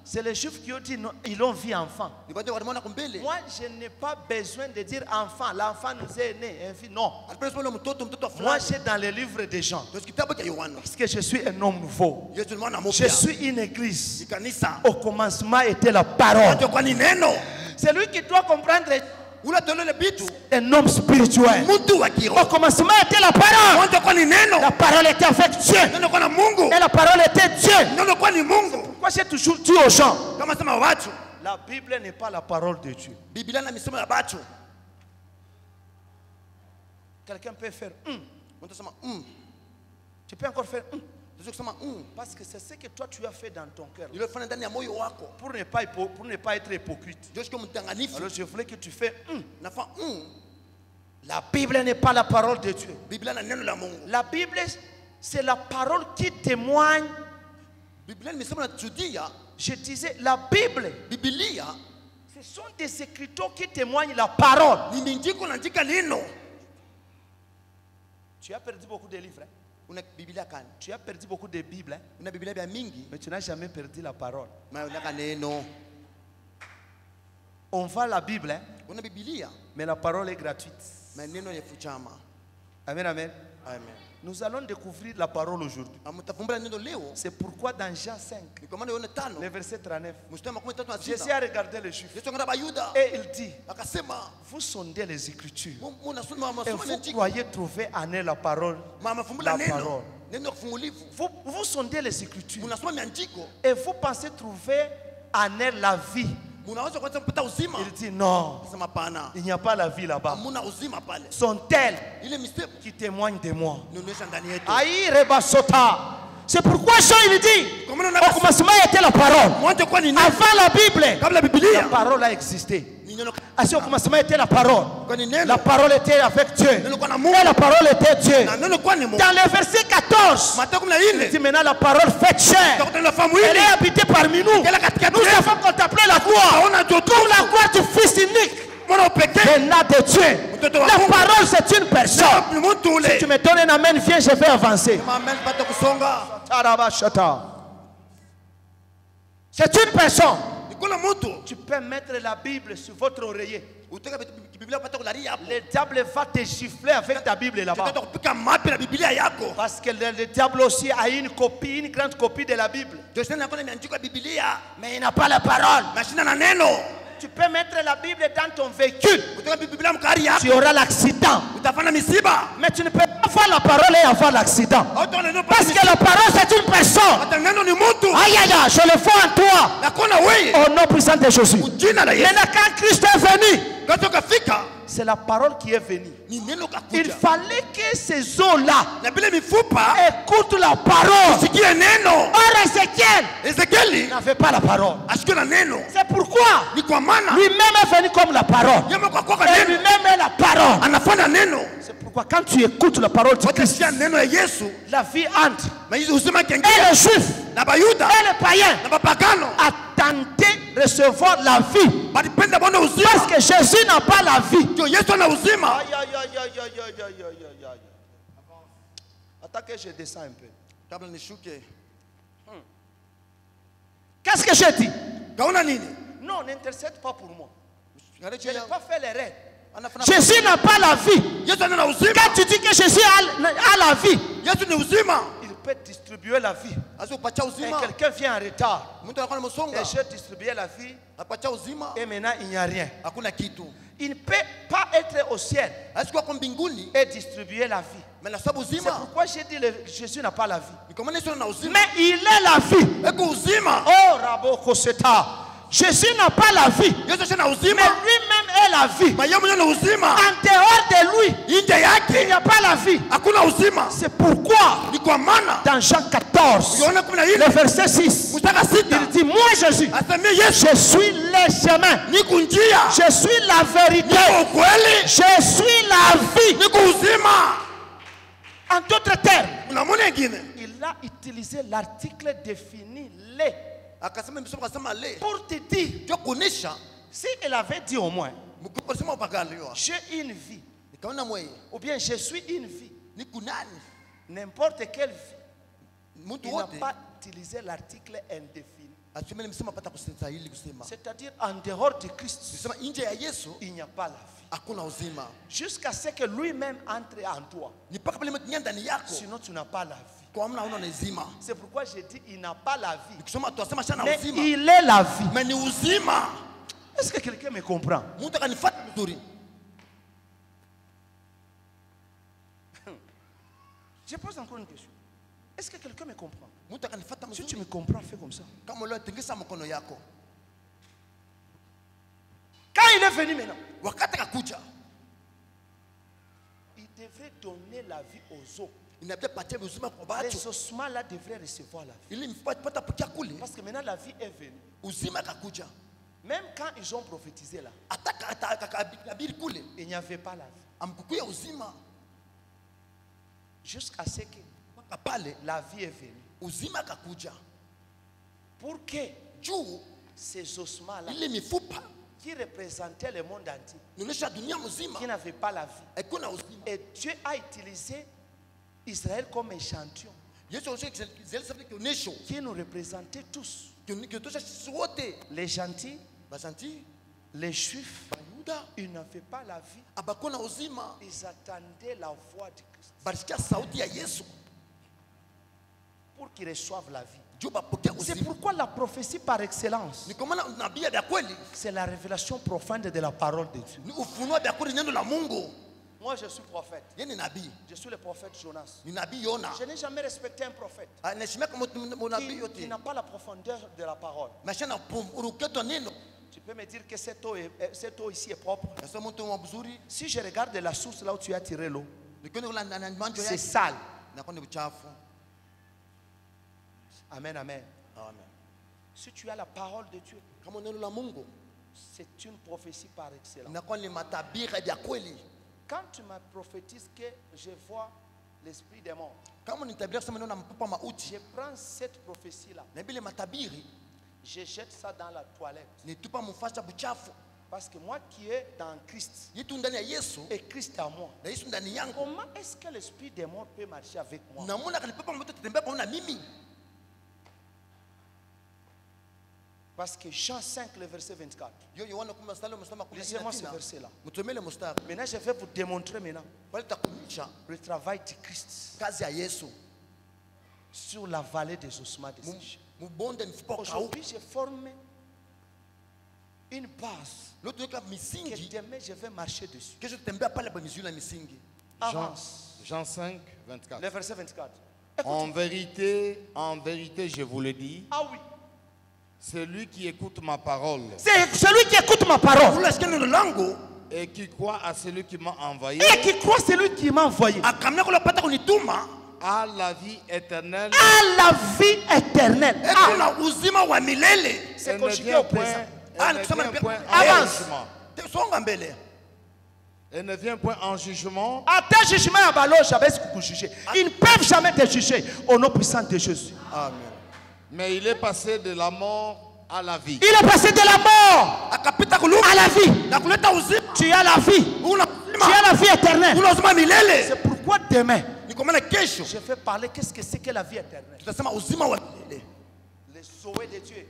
C'est les Juifs qui ont dit non, ils l'ont vu enfant. Moi, je n'ai pas besoin de dire enfant. L'enfant nous est né. Non. Moi, j'ai dans les livres des gens. Parce que je suis un homme nouveau. Je suis une église. Au commencement était la parole. C'est lui qui doit comprendre. Un homme spirituel. Au commencement était la parole. La parole était avec Dieu. Et la parole était Dieu. Pourquoi j'ai toujours dit aux gens, la Bible n'est pas la parole de Dieu. Quelqu'un peut faire Tu peux encore faire parce que c'est ce que toi tu as fait dans ton cœur. Pour ne pas être hypocrite. Alors je voulais que tu fais La Bible n'est pas la parole de Dieu. La Bible, c'est la parole qui témoigne. Je disais, la Bible, ce sont des écritures qui témoignent la parole. Tu as perdu beaucoup de livres. Tu as perdu beaucoup de Bibles. Mais tu n'as jamais perdu la parole. On vend la Bible. Mais la parole est gratuite. Amen, amen. Nous allons découvrir la parole aujourd'hui. C'est pourquoi dans Jean 5, le verset 39, Jésus a regardé les Juifs et il dit, vous sondez les Écritures et vous croyez trouver en elle la parole. Vous sondez les Écritures et vous pensez trouver en elle la vie. Il dit non, il n'y a pas la vie là-bas. Sont-elles qui témoignent de moi? Aïe, Rebasota. C'est pourquoi Jean il dit, au commencement était la parole. Avant la Bible, la parole a existé. Au commencement était la parole. La parole était avec Dieu. Et la parole était Dieu. Dans le verset 14, il dit maintenant la parole fait chair. Elle est habitée parmi nous. Nous avons contemplé la gloire. Comme la gloire du Fils unique. De Dieu. La parole c'est une personne. Si tu me donnes un amen, viens, je vais avancer. C'est une personne. Tu peux mettre la Bible sur votre oreiller. le diable va te gifler avec ta Bible là-bas. Parce que le diable aussi a une copie, une grande copie de la Bible. Mais il n'a pas la parole. Tu peux mettre la Bible dans ton véhicule. Tu auras l'accident. Mais tu ne peux pas voir la parole et avoir l'accident. Parce que la parole c'est une personne. Aïe aïe aïe, je le vois en toi. Au nom puissant de Jésus. Maintenant quand Christ est venu, c'est la parole qui est venue. Il fallait que ces eaux-là écoutent la parole. Or Ézéchiel n'avait pas la parole. C'est pourquoi lui-même est venu comme la parole. Et lui-même est la parole. C'est pourquoi quand tu écoutes la parole de Christ, la vie entre. Et les Juifs et les païens attendaient recevoir la vie. Parce que Jésus n'a pas la vie. Aïe, aïe, aïe, aïe, aïe, aïe, aïe, aïe, aïe. Attends que je descends un peu. Qu'est-ce que j'ai dit? Non, n'intercède pas pour moi. Je n'ai pas fait l'erreur. Jésus n'a pas la vie. Quand tu dis que Jésus a la vie, il peut distribuer la vie. Et quelqu'un vient en retard. Et j'ai distribué la vie. Et maintenant il n'y a rien. Il ne peut pas être au ciel et distribuer la vie. C'est pourquoi j'ai dit que Jésus n'a pas la vie. Mais il est la vie. Oh, Rabo Koseta. Jésus n'a pas la vie. Mais lui-même est la vie. En dehors de lui, il n'y a pas la vie. C'est pourquoi dans Jean 14, le verset 6, il dit, moi Jésus, je suis le chemin, je suis la vérité, je suis la vie. En d'autres termes, il a utilisé l'article défini les pour te dire, si il avait dit au moins, j'ai une vie, ou bien je suis une vie, n'importe quelle vie, il n'a pas utilisé l'article indéfini. C'est-à-dire en dehors de Christ, il n'y a pas la vie. Jusqu'à ce que lui-même entre en toi. Sinon tu n'as pas la vie. C'est pourquoi j'ai dit il n'a pas la vie. Mais il est la vie. Est-ce que quelqu'un me comprend? Je pose encore une question. Est-ce que quelqu'un me comprend? Si tu me comprends, fais comme ça. Quand il est venu maintenant, il devrait donner la vie aux eaux. Les ossements là devraient recevoir la vie. Parce que maintenant la vie est venue. Même quand ils ont prophétisé là, il n'y avait pas la vie. Jusqu'à ce que la vie est venue. Pour que ces ossements là qui représentaient le monde entier, qui n'avaient pas la vie, et Dieu a utilisé Israël comme échantillon qui nous représentait tous. Les gentils, les juifs, ils n'avaient pas la vie. Ils attendaient la voix de Christ pour qu'ils reçoivent la vie. C'est pourquoi la prophétie par excellence, c'est la révélation profonde de la parole de Dieu. Moi je suis prophète. Je suis le prophète Jonas. Je n'ai jamais respecté un prophète qui n'a pas la profondeur de la parole. Tu peux me dire que cette eau ici est propre. Si je regarde la source là où tu as tiré l'eau, c'est sale. Amen, amen. Si tu as la parole de Dieu, c'est une prophétie par excellence. Quand tu m'as prophétisé que je vois l'esprit des morts, je prends cette prophétie-là, je jette ça dans la toilette. Parce que moi qui est dans Christ, et Christ à moi, comment est-ce que l'esprit des morts peut marcher avec moi? Parce que Jean 5, le verset 24. Lisez-moi ce verset-là. Maintenant, je vais vous démontrer maintenant le travail de Christ sur la vallée des ossements desséchés. Aujourd'hui, j'ai formé une base que demain, je vais marcher dessus. Jean 5, 24. Le verset 24. En vérité, je vous le dis. Ah oui. Celui qui écoute ma parole. C'est celui qui écoute ma parole. Et qui croit à celui qui m'a envoyé. Et qui croit celui qui m'a envoyé. À la vie éternelle. À la vie éternelle. C'est conjugué au présent. Avance. Elle ne vient point en jugement. Ils ne peuvent jamais te juger au nom puissant de Jésus. Amen. Mais il est passé de la mort à la vie. Il est passé de la mort à la vie. Tu as la vie. Tu as la vie éternelle. C'est pourquoi demain, je vais parler qu'est-ce que c'est que la vie éternelle. Les Zoé de Dieu.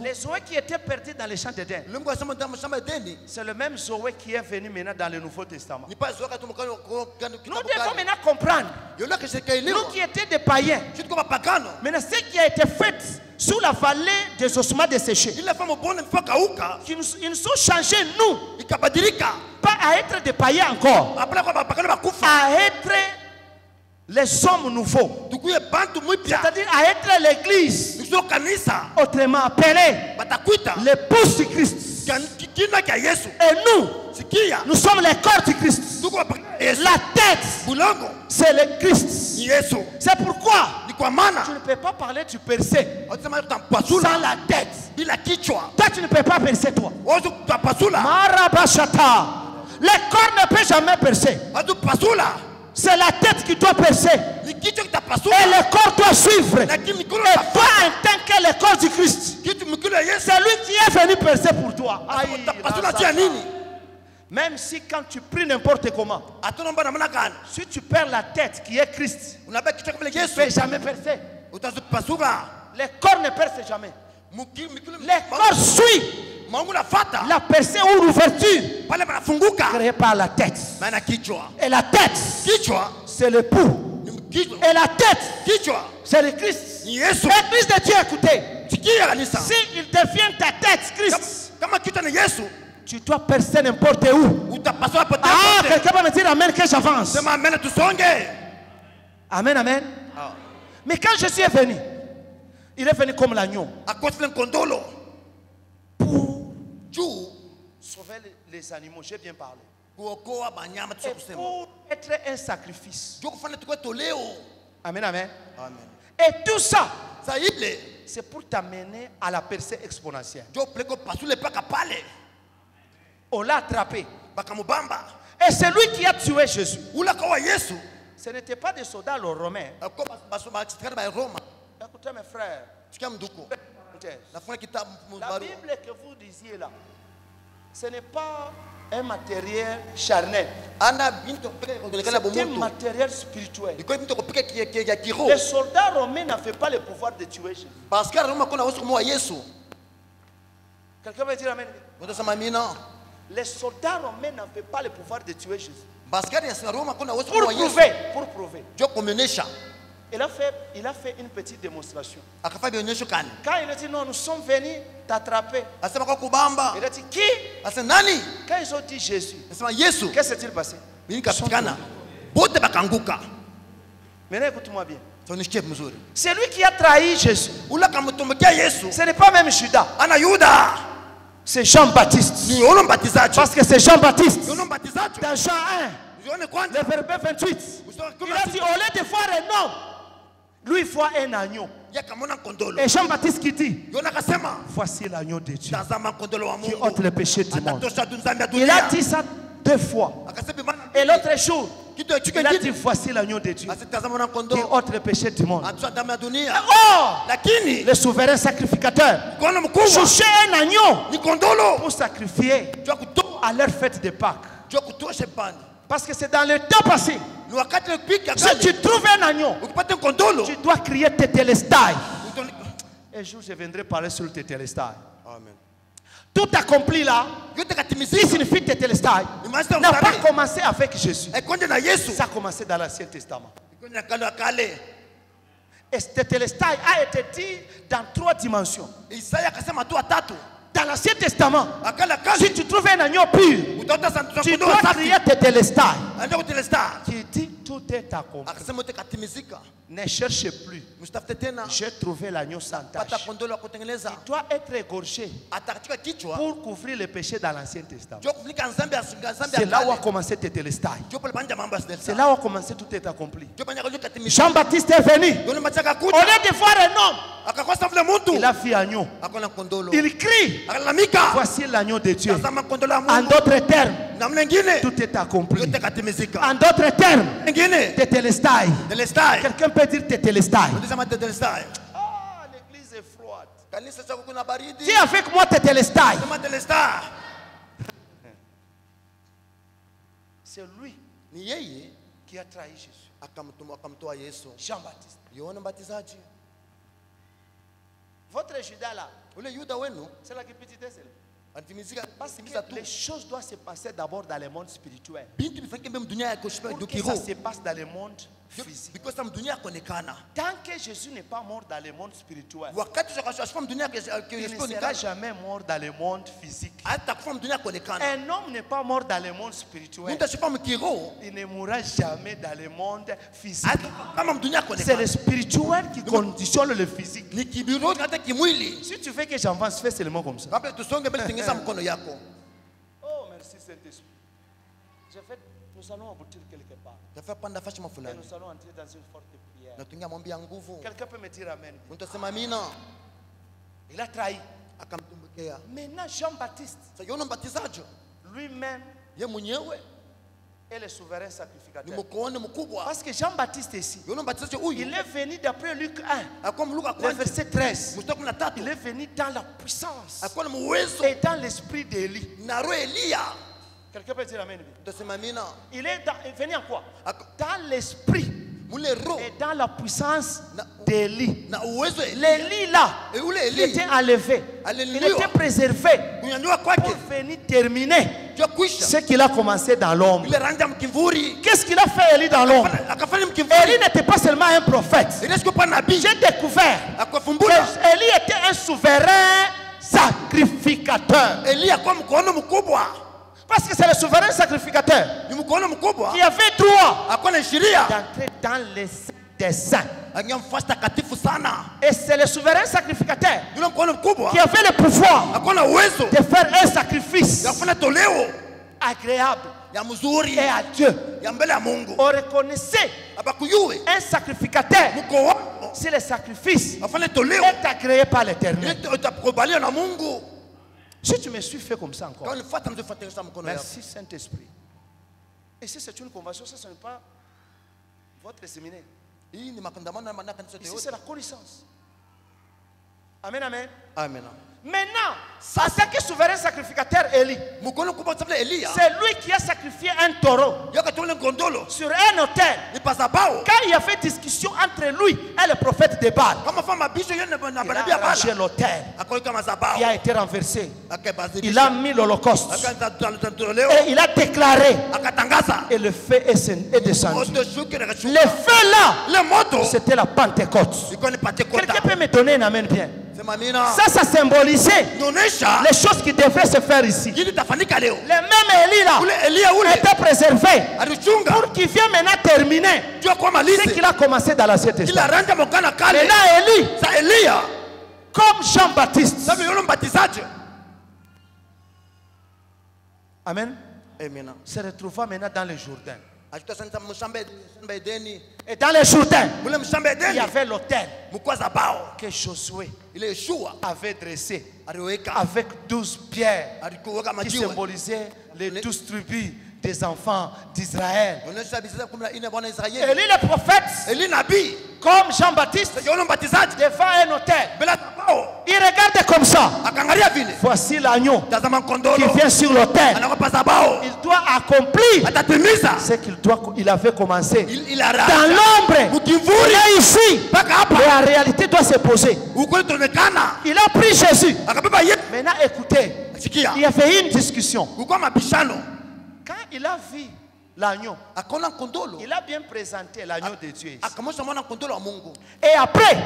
Les Zoé qui étaient perdus dans les champs d'Éden. C'est le même Zoé qui est venu maintenant dans le Nouveau Testament. Nous devons maintenant comprendre. Nous qui étions des païens. Maintenant, ce qui a été fait sous la vallée des ossements desséchés. Ils nous sont changés, nous. Pas à être des païens encore. À être les hommes nouveaux. C'est-à-dire à être l'église. Autrement appelé l'épouse du Christ. Et nous sommes les corps du Christ. La tête, c'est le Christ. C'est pourquoi tu ne peux pas parler du percé sans la tête. Toi, tu ne peux pas percer, toi. Marabashata. Le corps ne peut jamais percer. C'est la tête qui doit percer. Et le corps doit suivre. Et toi, en tant que le corps du Christ, c'est lui qui est venu percer pour toi. Même si quand tu pries n'importe comment, si tu perds la tête qui est Christ, tu ne peux jamais percer. Le corps ne perce jamais. Le corps suit la percée ou l'ouverture créée par la tête. Et la tête, c'est le pouls. Et la tête, c'est le Christ. Et Christ de Dieu, écoutez. S'il devient ta tête, Christ, tu dois percer n'importe où. Ah, quelqu'un va me dire amen que j'avance. Amen, amen. Mais quand Jésus est venu, il est venu comme l'agneau. Pour sauver les animaux, j'ai bien parlé. Et pour être un sacrifice. Amen, amen. Et tout ça, c'est pour t'amener à la percée exponentielle. On l'a attrapé. Et c'est lui qui a tué Jésus. Ce n'était pas des soldats romains. Écoutez mes frères. La Bible que vous disiez là, ce n'est pas un matériel charnel. C'est un matériel spirituel. Les soldats romains n'avaient pas le pouvoir de tuer Jésus. Quelqu'un veut dire amen? Les soldats romains n'avaient pas le pouvoir de tuer Jésus. Pour prouver. Il a fait une petite démonstration. Quand il a dit non, nous sommes venus t'attraper. Il a dit qui? Quand ils ont dit Jésus, qu'est-ce qui s'est-il passé? Maintenant écoute-moi bien. C'est lui qui a trahi Jésus. Ce n'est pas même Judas. C'est Jean-Baptiste. Parce que c'est Jean-Baptiste. Dans Jean 1, le verset 28, il a dit au lieu de voir un homme, lui il voit un agneau. Et Jean-Baptiste qui dit, voici l'agneau de Dieu qui ôte le péché du monde. Il a dit ça 2 fois. Et l'autre jour, il a dit voici l'agneau de Dieu qui ôte le péché du monde. Or, le souverain sacrificateur cherchait un agneau pour sacrifier à leur fête de Pâques. Parce que c'est dans le temps passé. Si tu trouves un agneau, tu dois crier Tétélestai. Un jour, je viendrai parler sur le tétélestai. Amen. Tout accompli là, qui signifie tétélestai, n'a pas commencé avec Jésus. Ça a commencé dans l'Ancien Testament. Et ce tétélestai a été dit dans 3 dimensions. Dans l'Ancien Testament, si tu trouves un agneau pur, tu dois crier tétélestai, qui dit tout est accompli. Ne cherchez plus. J'ai trouvé l'agneau sans tache. Il doit être égorgé pour couvrir les péchés dans l'Ancien Testament. C'est là où a commencé tétélestai. C'est là où a commencé tout est accompli. Jean-Baptiste est venu. Au lieu de voir un homme, il a fait agneau. Il crie. Voici l'agneau de Dieu. En d'autres termes, tout est accompli. En d'autres termes, tétélestai. Quelqu'un peut dire tétélestai. Ah, l'église est froide. Dis avec moi tétélestai. C'est lui qui a trahi Jésus. Jean-Baptiste. Votre Judas là, c'est la qui petite parce que les choses doivent se passer d'abord dans le monde spirituel. Pour que ça se passe dans le monde physique. Tant que Jésus n'est pas mort dans le monde spirituel, il ne sera jamais mort dans le monde physique. Un homme n'est pas mort dans le monde spirituel. Il ne mourra jamais dans le monde physique. C'est le spirituel qui conditionne le physique. Si tu veux que j'avance, fais seulement comme ça. Oh, merci Saint-Esprit. Nous allons aboutir quelque part. Et nous allons entrer dans une forte prière. Quelqu'un peut me dire Amen. Il a trahi. Maintenant, Jean-Baptiste, lui-même, est le souverain sacrificateur. Parce que Jean-Baptiste ici, il est venu d'après Luc 1, le verset 13. Il est venu dans la puissance et dans l'esprit d'Élie. Quelqu'un peut dire Amen. Il est venu en quoi? Dans l'esprit et dans la puissance d'Élie. L'Élie là, il était enlevé, il était préservé pour venir terminer ce qu'il a commencé dans l'ombre. Qu'est-ce qu'il a fait Élie dans l'ombre? Élie n'était pas seulement un prophète. J'ai découvert que Élie était un souverain sacrificateur. Parce que c'est le souverain sacrificateur qui avait droit d'entrer dans les saints des saints. Et c'est le souverain sacrificateur qui avait le pouvoir de faire un sacrifice agréable et à Dieu. On reconnaissait un sacrificateur si le sacrifice est agréé par l'Éternel. Si tu me suis fait comme ça encore, merci Saint-Esprit. Et si c'est une convention, ça ce n'est pas votre séminaire. Ici c'est la connaissance. Amen, amen. Amen. Maintenant, en tant que souverain sacrificateur Élie, c'est lui qui a sacrifié un taureau sur un autel. Quand il y avait discussion entre lui et le prophète de Baal, il a arrangé l'autel qui a été renversé. Il a mis l'holocauste et il a déclaré, et le feu est descendu. Le feu là, c'était la Pentecôte. Quelqu'un peut me donner un amen bien? Ça symbolisait les choses qui devraient se faire ici. Le même Élie là était préservé pour qu'il vienne maintenant terminer ce qu'il a commencé dans l'Ancien Testament. Maintenant Élie, comme Jean-Baptiste, Amen, se retrouva maintenant dans le Jourdain. Et dans le Jourdain, il y avait l'autel que Josué avait dressé avec 12 pierres qui symbolisaient les 12 tribus des enfants d'Israël. Élie le prophète comme Jean-Baptiste devant un autel. Il regarde comme ça. Voici l'agneau qui vient sur l'autel. Il doit accomplir ce qu'il avait commencé. Dans l'ombre, il est ici. Mais en réalité, il doit se poser. Il a pris Jésus. Maintenant, écoutez. Il y avait une discussion. Quand il a vu l'agneau, il a bien présenté l'agneau de Dieu. Et après,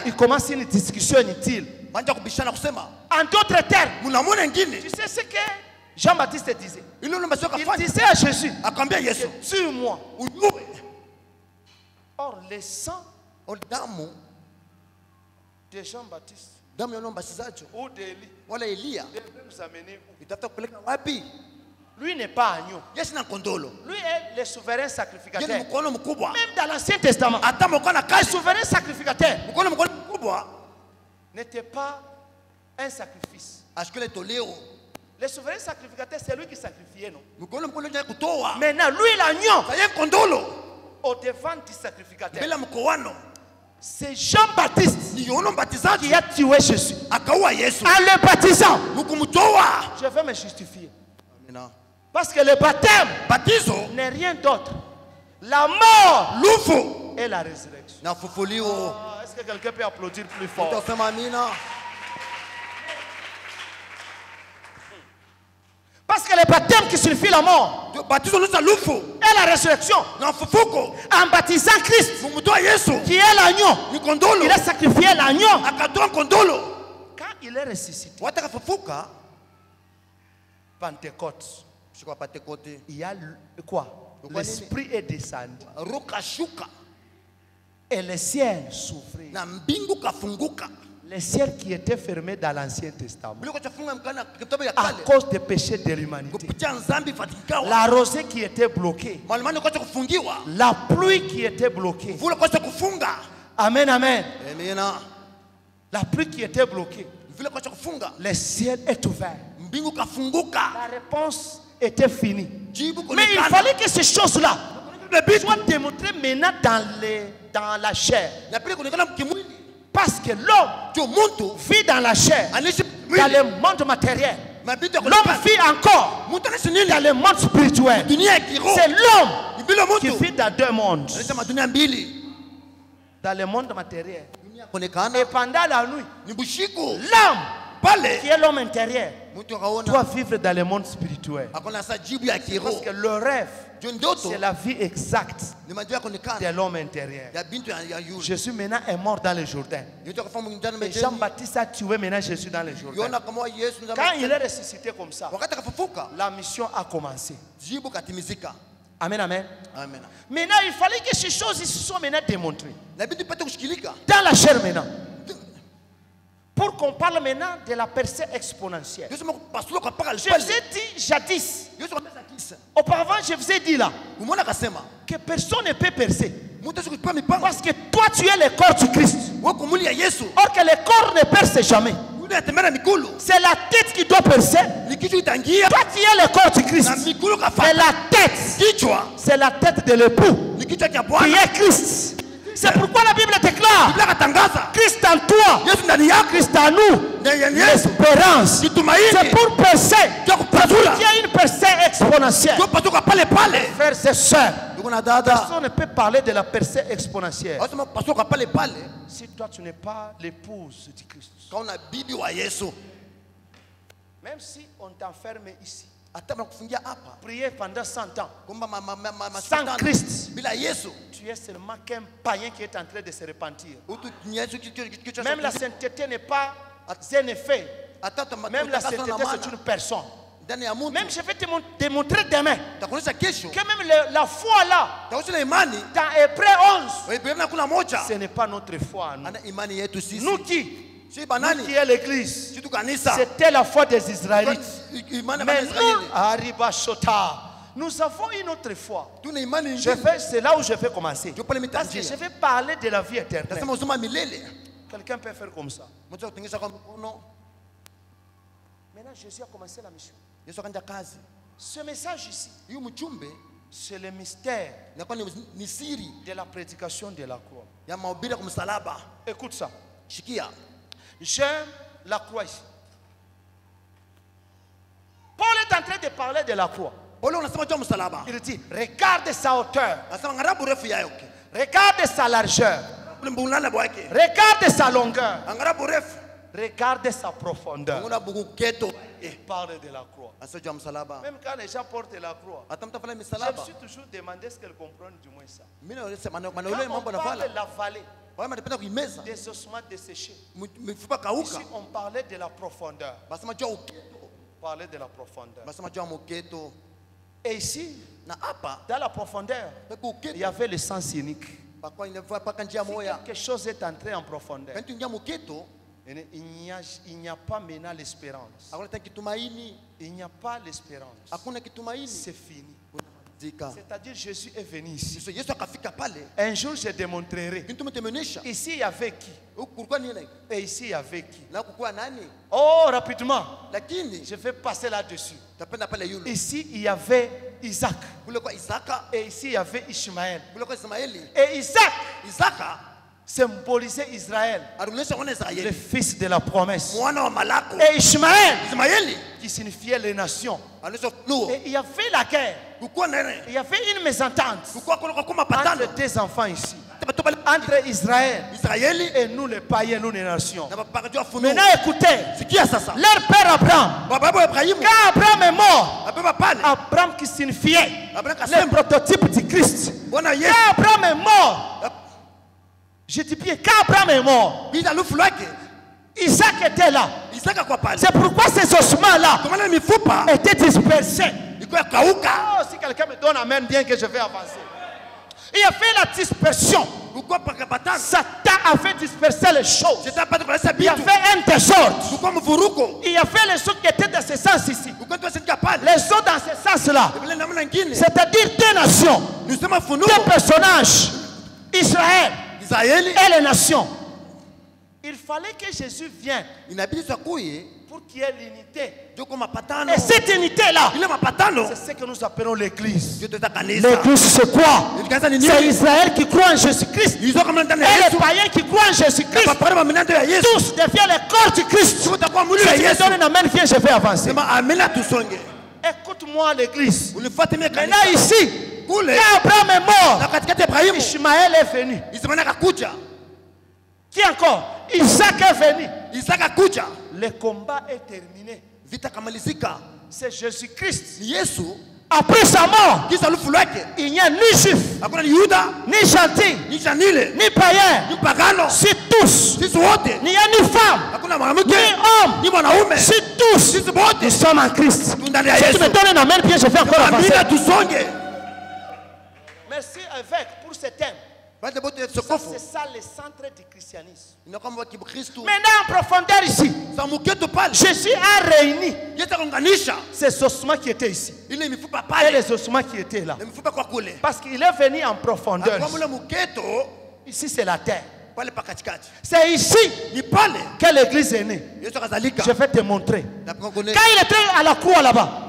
il commence une discussion inutile. En d'autres termes, tu sais ce que Jean-Baptiste disait? Il disait à Jésus, tue-moi. Or, le sang de Jean-Baptiste ou d'Élie devait nous amener où? Lui n'est pas agneau. Lui est le souverain sacrificateur. Même dans l'Ancien Testament, le souverain sacrificateur n'était pas un sacrifice. Le souverain sacrificateur, c'est lui qui sacrifiait, non? Maintenant, lui l'agneau, au devant du sacrificateur, c'est Jean-Baptiste qui a tué Jésus. En le baptisant, je vais me justifier. Parce que le baptême n'est rien d'autre. La mort et la résurrection. Est-ce que quelqu'un peut applaudir plus fort? Parce que le baptême qui signifie la mort et la résurrection, en baptisant Christ, qui est l'agneau, il a sacrifié l'agneau. Quand il est ressuscité, Pentecôte, il y a quoi? L'esprit est descendu. Et le ciel s'ouvrit. Les ciels qui étaient fermés dans l'Ancien Testament à cause des péchés de l'humanité. La rosée qui était bloquée. La pluie qui était bloquée. Amen, amen. La pluie qui était bloquée. Le ciel est ouvert. La réponse était finie. Mais il fallait que ces choses-là soient démontrées maintenant dans la chair. Parce que l'homme vit dans la chair, dans le monde matériel. L'homme vit encore dans le monde spirituel. C'est l'homme qui vit dans deux mondes. Dans le monde matériel. Et pendant la nuit, l'homme qui est l'homme intérieur doit vivre dans le monde spirituel. Parce que le rêve, c'est la vie exacte de l'homme intérieur. Jésus maintenant est mort dans le Jourdain. Et Jean-Baptiste a tué maintenant Jésus dans le Jourdain. Quand il est ressuscité comme ça, la mission a commencé. Amen, amen. Maintenant, il fallait que ces choses ici soient maintenant démontrées. Dans la chair maintenant. Pour qu'on parle maintenant de la percée exponentielle. Je vous ai dit jadis. Auparavant, je vous ai dit là que personne ne peut percer. Parce que toi, tu es le corps du Christ. Or que le corps ne perce jamais. C'est la tête qui doit percer. Toi, tu es le corps du Christ. Mais la tête, c'est la tête de l'époux qui est Christ. C'est pourquoi la Bible déclare Christ en toi, Christ en nous, l'espérance. C'est pour percer. Il y a une percée exponentielle. Frères et sœurs, personne ne peut parler de la percée exponentielle si toi tu n'es pas l'épouse du Christ. Même si on t'enferme ici, prier pendant 100 ans sans Christ, tu es seulement qu'un païen qui est en train de se repentir. Même la sainteté n'est pas un effet. Même la sainteté, c'est une personne. Même je vais te démontrer demain que même la foi là, dans Hébreux 11, ce n'est pas notre foi. Nous qui est l'église, c'était la foi des Israélites. Mais nous avons une autre foi. C'est là où je vais commencer. Parce que je vais parler de la vie éternelle. Quelqu'un peut faire comme ça. Maintenant, Jésus a commencé la mission. Ce message ici, C'est le mystère de la prédication de la croix. Écoute ça. J'aime la croix ici. Paul est en train de parler de la croix. Il dit, regarde sa hauteur. Regarde sa largeur. Regarde sa longueur. Regarde sa profondeur. Il parle de la croix. Même quand les gens portent la croix, je me suis toujours demandé ce qu'elles comprennent du moins ça. Quand on parle de la vallée, des ossements desséchés, ici on parlait de la profondeur. On parlait de la profondeur. Et ici, dans la profondeur, il y avait le sens unique. Si quelque chose est entré en profondeur, il n'y a pas maintenant l'espérance. Il n'y a pas l'espérance. C'est fini. C'est-à-dire Jésus est venu ici. Un jour je démontrerai. Ici il y avait qui? Et ici il y avait qui? Oh, rapidement. Je vais passer là-dessus. Ici il y avait Isaac. Et ici il y avait Ishmaël. Et Isaac symbolisait Israël, le fils de la promesse. Et Ishmaël qui signifiait les nations. Et il y avait la guerre. Il y avait une mésentente entre deux enfants ici. Entre Israël et nous les païens, nous les nations. Maintenant écoutez, leur père Abraham, quand Abraham est mort, Abraham qui signifiait le prototype du Christ, quand Abraham est mort, je dis bien, quand Abraham est mort, Isaac était là. C'est pourquoi ces ossements-là étaient dispersés. Oh, si quelqu'un me donne amen, bien que je vais avancer. Il a fait la dispersion. Satan avait dispersé les choses. Il a fait un désordre. Il a fait les choses qui étaient dans ce sens ici. Les autres dans ce sens-là. C'est-à-dire deux nations, deux personnages, Israël et les nations. Il fallait que Jésus vienne pour qu'il y ait l'unité. Et cette unité-là, c'est ce que nous appelons l'église. L'église, c'est quoi? C'est Israël qui croit en Jésus-Christ. Et les païens qui croient en Jésus-Christ. Tous deviennent le corps du Christ. Si tu me donnes un amen, viens, je vais avancer. Écoute-moi l'église. Maintenant ici, quand Abraham est mort, Ishmaël est venu. Qui encore? Isaac est venu. Le combat est terminé. C'est Jésus-Christ. Après sa mort, il n'y a ni juif, ni gentil, ni païen, c'est tous. Il n'y a ni femme, ni homme, c'est tous. Nous sommes en Christ. Si tu me donnes un amen, bien je vais encore avancer. Merci évêque pour ce thème. C'est ça le centre du christianisme. Maintenant en profondeur ici, Jésus a réuni ces ossements qui étaient ici et les ossements qui étaient là. Parce qu'il est venu en profondeur. Ici c'est la terre. C'est ici que l'église est née. Je vais te montrer. Quand il était à la croix là-bas,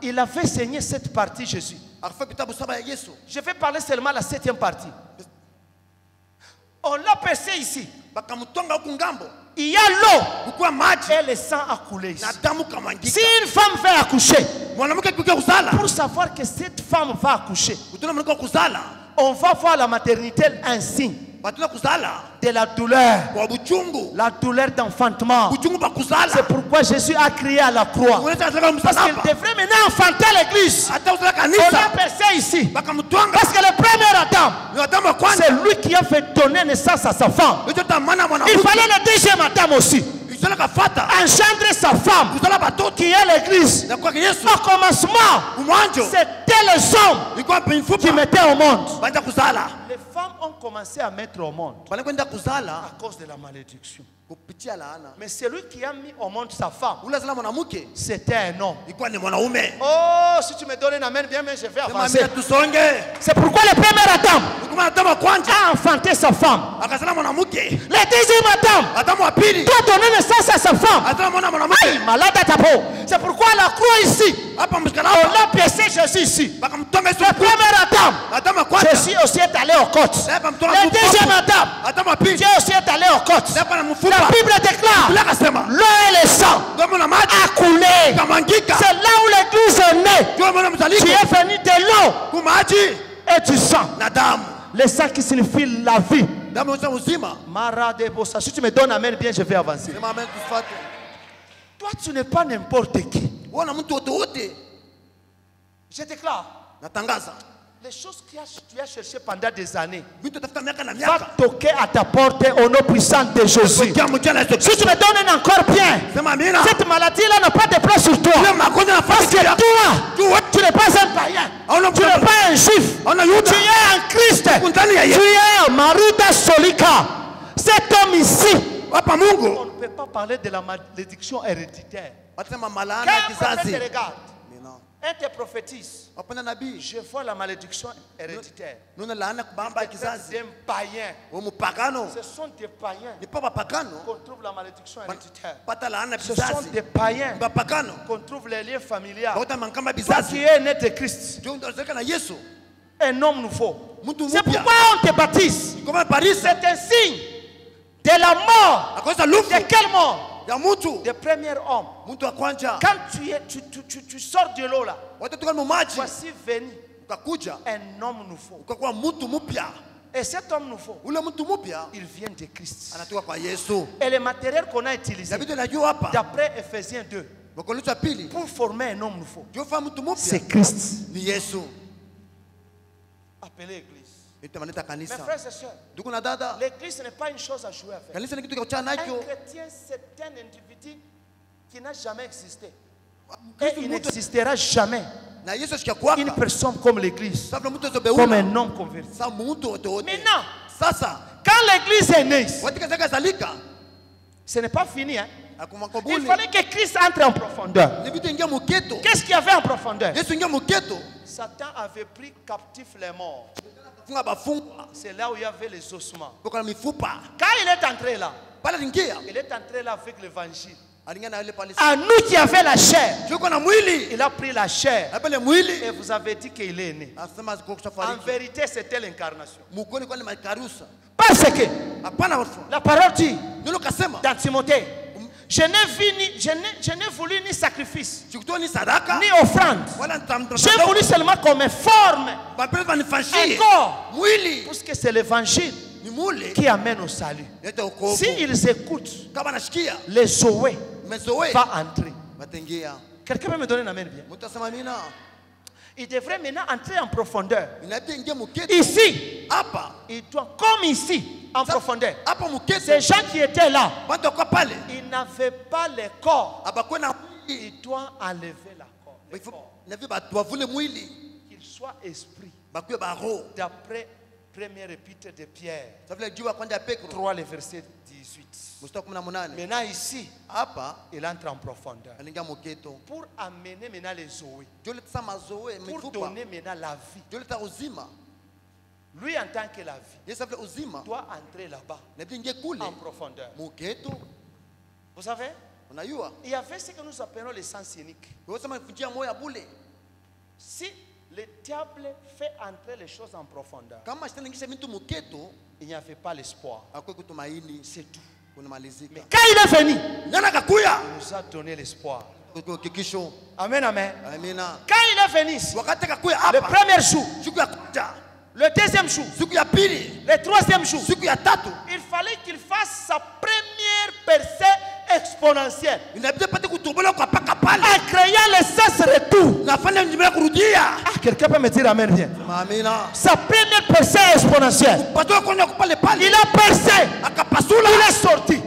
il avait saigné cette partie Jésus. Je vais parler seulement de la 7e partie. On l'a percé ici. Il y a l'eau et le sang a coulé ici. Si une femme veut accoucher, pour savoir que cette femme va accoucher, on va voir la maternité un signe de la douleur d'enfantement. C'est pourquoi Jésus a crié à la croix. Parce qu'il devrait maintenant enfanter l'église. On l'a percé ici. Parce que le premier Adam, c'est lui qui a fait donner naissance à sa femme. Il fallait le deuxième Adam aussi engendrer sa femme qui est l'église. Au commencement, c'était les hommes qui mettaient au monde. Les femmes ont commencé à mettre au monde à cause de la malédiction. Mais celui qui a mis au monde sa femme, c'était un homme. Oh, si tu me donnes un amen, bien, mais je vais avancer. C'est pourquoi le premier Adam, a enfanté sa femme. La deuxième Adam doit donner naissance à sa femme. Aïe, malade à ta peau. C'est pourquoi la croix ici, on a piécé Jésus ici. Le premier Adam, Jésus aussi est allé aux côtes. Le deuxième Adam, Dieu aussi est allé aux côtes. La Bible déclare, l'eau et le sang a coulé. C'est là où l'église est née. Tu es venu de l'eau et du sang. Le sang qui signifie la vie. Si tu me donnes amen bien, je vais avancer. Toi, tu n'es pas n'importe qui. Je déclare. Les choses que tu as cherchées pendant des années va toquer à ta porte au nom puissant de Jésus. Si tu me donnes encore bien, cette maladie-là n'a pas de place sur toi. Parce que toi, tu n'es pas un païen. Tu n'es pas un juif. Tu es un Christ. Tu es un Maruta Solika. Cet homme ici, on ne peut pas parler de la malédiction héréditaire. Quand un prophète te regarde, un te prophétise, je vois la malédiction héréditaire. D'un païen. Ce sont des païens qu'on trouve la malédiction héréditaire. Ce sont des païens qu'on trouve les liens familiaux. Toi qui es né de Christ, un homme nouveau. C'est pourquoi on te baptise. C'est un signe de la mort. De quelle mort? Le premier homme. Quand tu sors de l'eau là, voici venu un homme nouveau. Et cet homme nouveau, il vient de Christ. Et le matériel qu'on a utilisé, d'après Ephésiens 2, pour former un homme nouveau, c'est Christ. Appelez l'église. Mes frères et sœurs, l'église n'est pas une chose à jouer avec. Un chrétien, c'est un individu qui n'a jamais existé. Et il n'existera jamais une personne comme l'église, comme un homme converti. Maintenant, quand l'église est née, ce n'est pas fini. Hein? Il fallait que Christ entre en profondeur. Qu'est-ce qu'il y avait en profondeur? Satan avait pris captif les morts. C'est là où il y avait les ossements. Quand il est entré là, il est entré là avec l'évangile. À nous qui avons la chair, il a pris la chair et vous avez dit qu'il est né. En vérité, c'était l'incarnation. Parce que la parole dit dans Timothée, je n'ai voulu ni sacrifice, ni offrande. J'ai voulu seulement qu'on me forme un corps. Parce que c'est l'évangile qui amène au salut. S'ils écoutent, les Zoé va entrer. Quelqu'un peut me donner un amen bien? Il devrait maintenant entrer en profondeur. Ici, il doit, comme ici, en profondeur. Ces gens qui étaient là, ils n'avaient pas le corps. Il doit enlever le corps. Qu'il soit esprit. D'après première épître de Pierre 3, le verset 18. Maintenant ici, il entre en profondeur pour amener maintenant les Zoé, pour donner maintenant la vie. Lui en tant que la vie doit entrer là-bas en profondeur. Vous savez, il y avait ce que nous appelons le sens unique. Si le diable fait entrer les choses en profondeur, il n'y avait pas l'espoir. C'est tout. Mais quand il est venu, il nous a donné l'espoir. Amen, amen. Quand il est venu, le premier jour, le deuxième jour, le troisième jour, il fallait qu'il fasse sa première percée exponentielle en créant le cesse retour. Quelqu'un peut me dire amen bien? Sa première percée exponentielle, il a percé, il est sorti.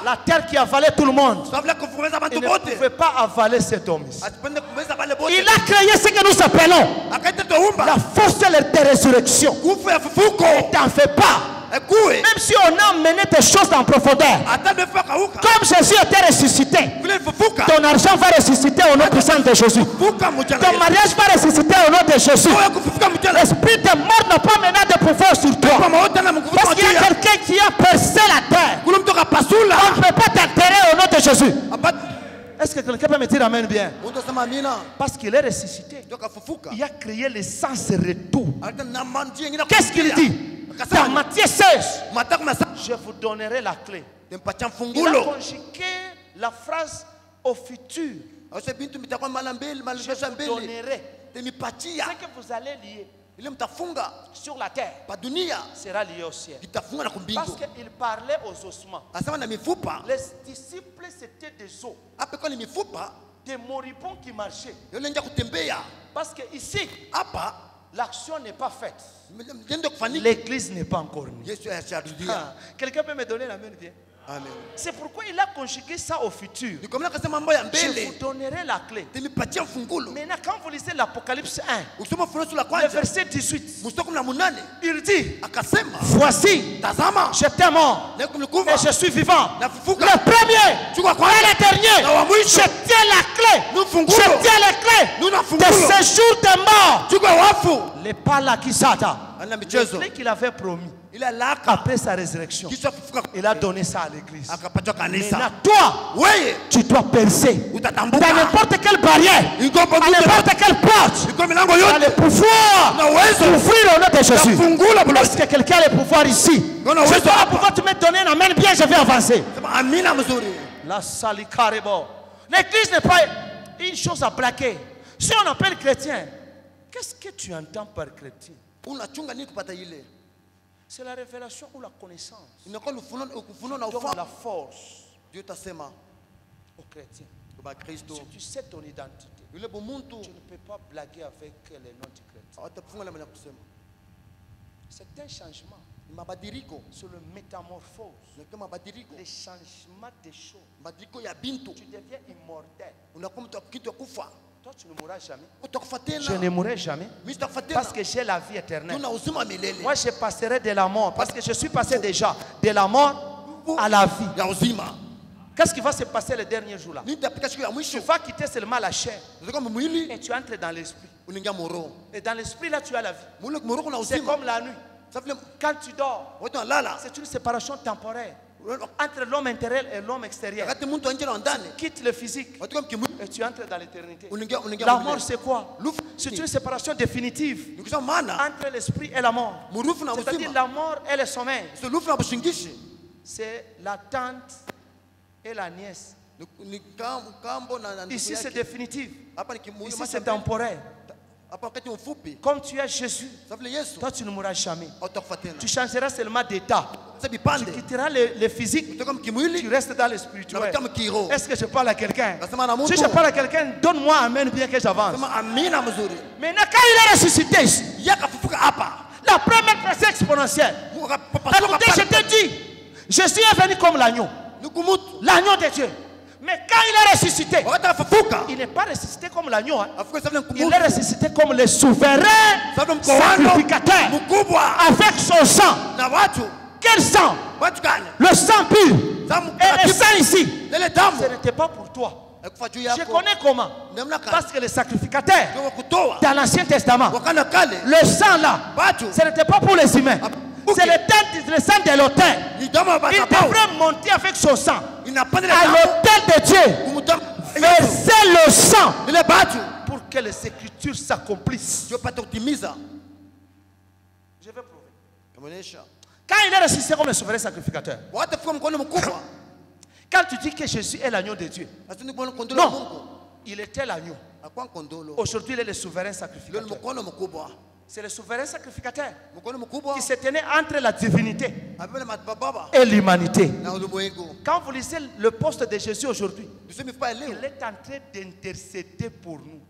La terre qui avalait tout le monde, il ne pouvait pas avaler cet homme ici. Il a créé ce que nous appelons la force de résurrection. Ne t'en fais pas. Même si on a mené des choses en profondeur, comme Jésus était ressuscité, ton argent va ressusciter au nom puissant de Jésus. Ton mariage va ressusciter au nom de Jésus. L'esprit de mort n'a pas mené de pouvoir me dire amen bien. Parce qu'il est ressuscité. Il a créé le sens retour. Qu'est-ce qu'il dit? Dans Matthieu 16, je vous donnerai la clé. Il a conjugué la phrase au futur. Je vous donnerai. Ce que vous allez lier sur la terre sera lié au ciel. Parce qu'il parlait aux ossements. Les disciples, c'était des os. Des moribonds qui marchaient. Parce que ici, l'action n'est pas faite. L'église n'est pas encore née. Quelqu'un peut me donner la main bien? C'est pourquoi il a conjugué ça au futur. Je vous donnerai la clé. Maintenant, quand vous lisez l'Apocalypse 1, le verset 18, il dit: voici, j'étais mort et je suis vivant. Le premier et le dernier. Je tiens la clé. Je tiens les clés de ce jour de mort. Les palakisata. Les clés qu'il avait promis. Après sa résurrection, il a donné ça à l'église. Maintenant, toi, tu dois percer dans n'importe quelle barrière, à n'importe quelle porte. Tu as le pouvoir d'ouvrir au nom de Jésus. Est-ce que quelqu'un a le pouvoir ici? Je dois pouvoir te mettre donner un amen bien, je vais avancer. La salikarebo. L'église n'est pas une chose à plaquer. Si on appelle chrétien, qu'est-ce que tu entends par chrétien? C'est la révélation ou la connaissance. Donne la force aux chrétiens. Si tu sais ton identité, tu ne peux pas blaguer avec les noms du chrétien. C'est un changement. C'est le métamorphose. Le changement des choses. Tu deviens immortel. Toi, tu ne mourras jamais. Je ne mourrai jamais. Parce que j'ai la vie éternelle. Moi, je passerai de la mort. Parce que je suis passé déjà de la mort à la vie. Qu'est-ce qui va se passer les derniers jours-là? Tu vas quitter seulement la chair. Et tu entres dans l'esprit. Et dans l'esprit, là, tu as la vie. C'est comme la nuit. Quand tu dors, c'est une séparation temporaire entre l'homme intérieur et l'homme extérieur. Tu quittes le physique et tu entres dans l'éternité. La mort, c'est quoi? C'est une séparation définitive entre l'esprit et la mort. C'est-à-dire la mort et le sommeil. C'est la tante et la nièce. Ici, c'est définitif. Ici, c'est temporaire. Comme tu es Jésus, toi tu ne mourras jamais. Tu changeras seulement d'état. Tu quitteras le physique, tu restes dans le spirituel. Est-ce que je parle à quelqu'un? Si je parle à quelqu'un, donne-moi amen bien que j'avance. Maintenant, quand il est ressuscité ici, la première personne exponentielle. Écoutez, je te dis, Jésus est venu comme l'agneau. L'agneau de Dieu. Mais quand il est ressuscité, il n'est pas ressuscité comme l'agneau. Il est ressuscité comme le souverain sacrificateur. Avec son sang. Quel sang? Le sang pur. Et le sang ici, ce n'était pas pour toi. Je connais comment. Parce que le sacrificateur, dans l'Ancien Testament, le sang là, ce n'était pas pour les humains. C'est le sang de l'autel. Il devrait monter avec son sang à l'autel de Dieu. Verser le sang pour que les Écritures s'accomplissent. Je vais prouver. Quand il est ressuscité comme le souverain sacrificateur, quand tu dis que Jésus est l'agneau de Dieu, non, il était l'agneau. Aujourd'hui, il est le souverain sacrificateur. C'est le souverain sacrificateur qui se tenait entre la divinité et l'humanité. Quand vous lisez le poste de Jésus aujourd'hui, il est en train d'intercéder pour nous.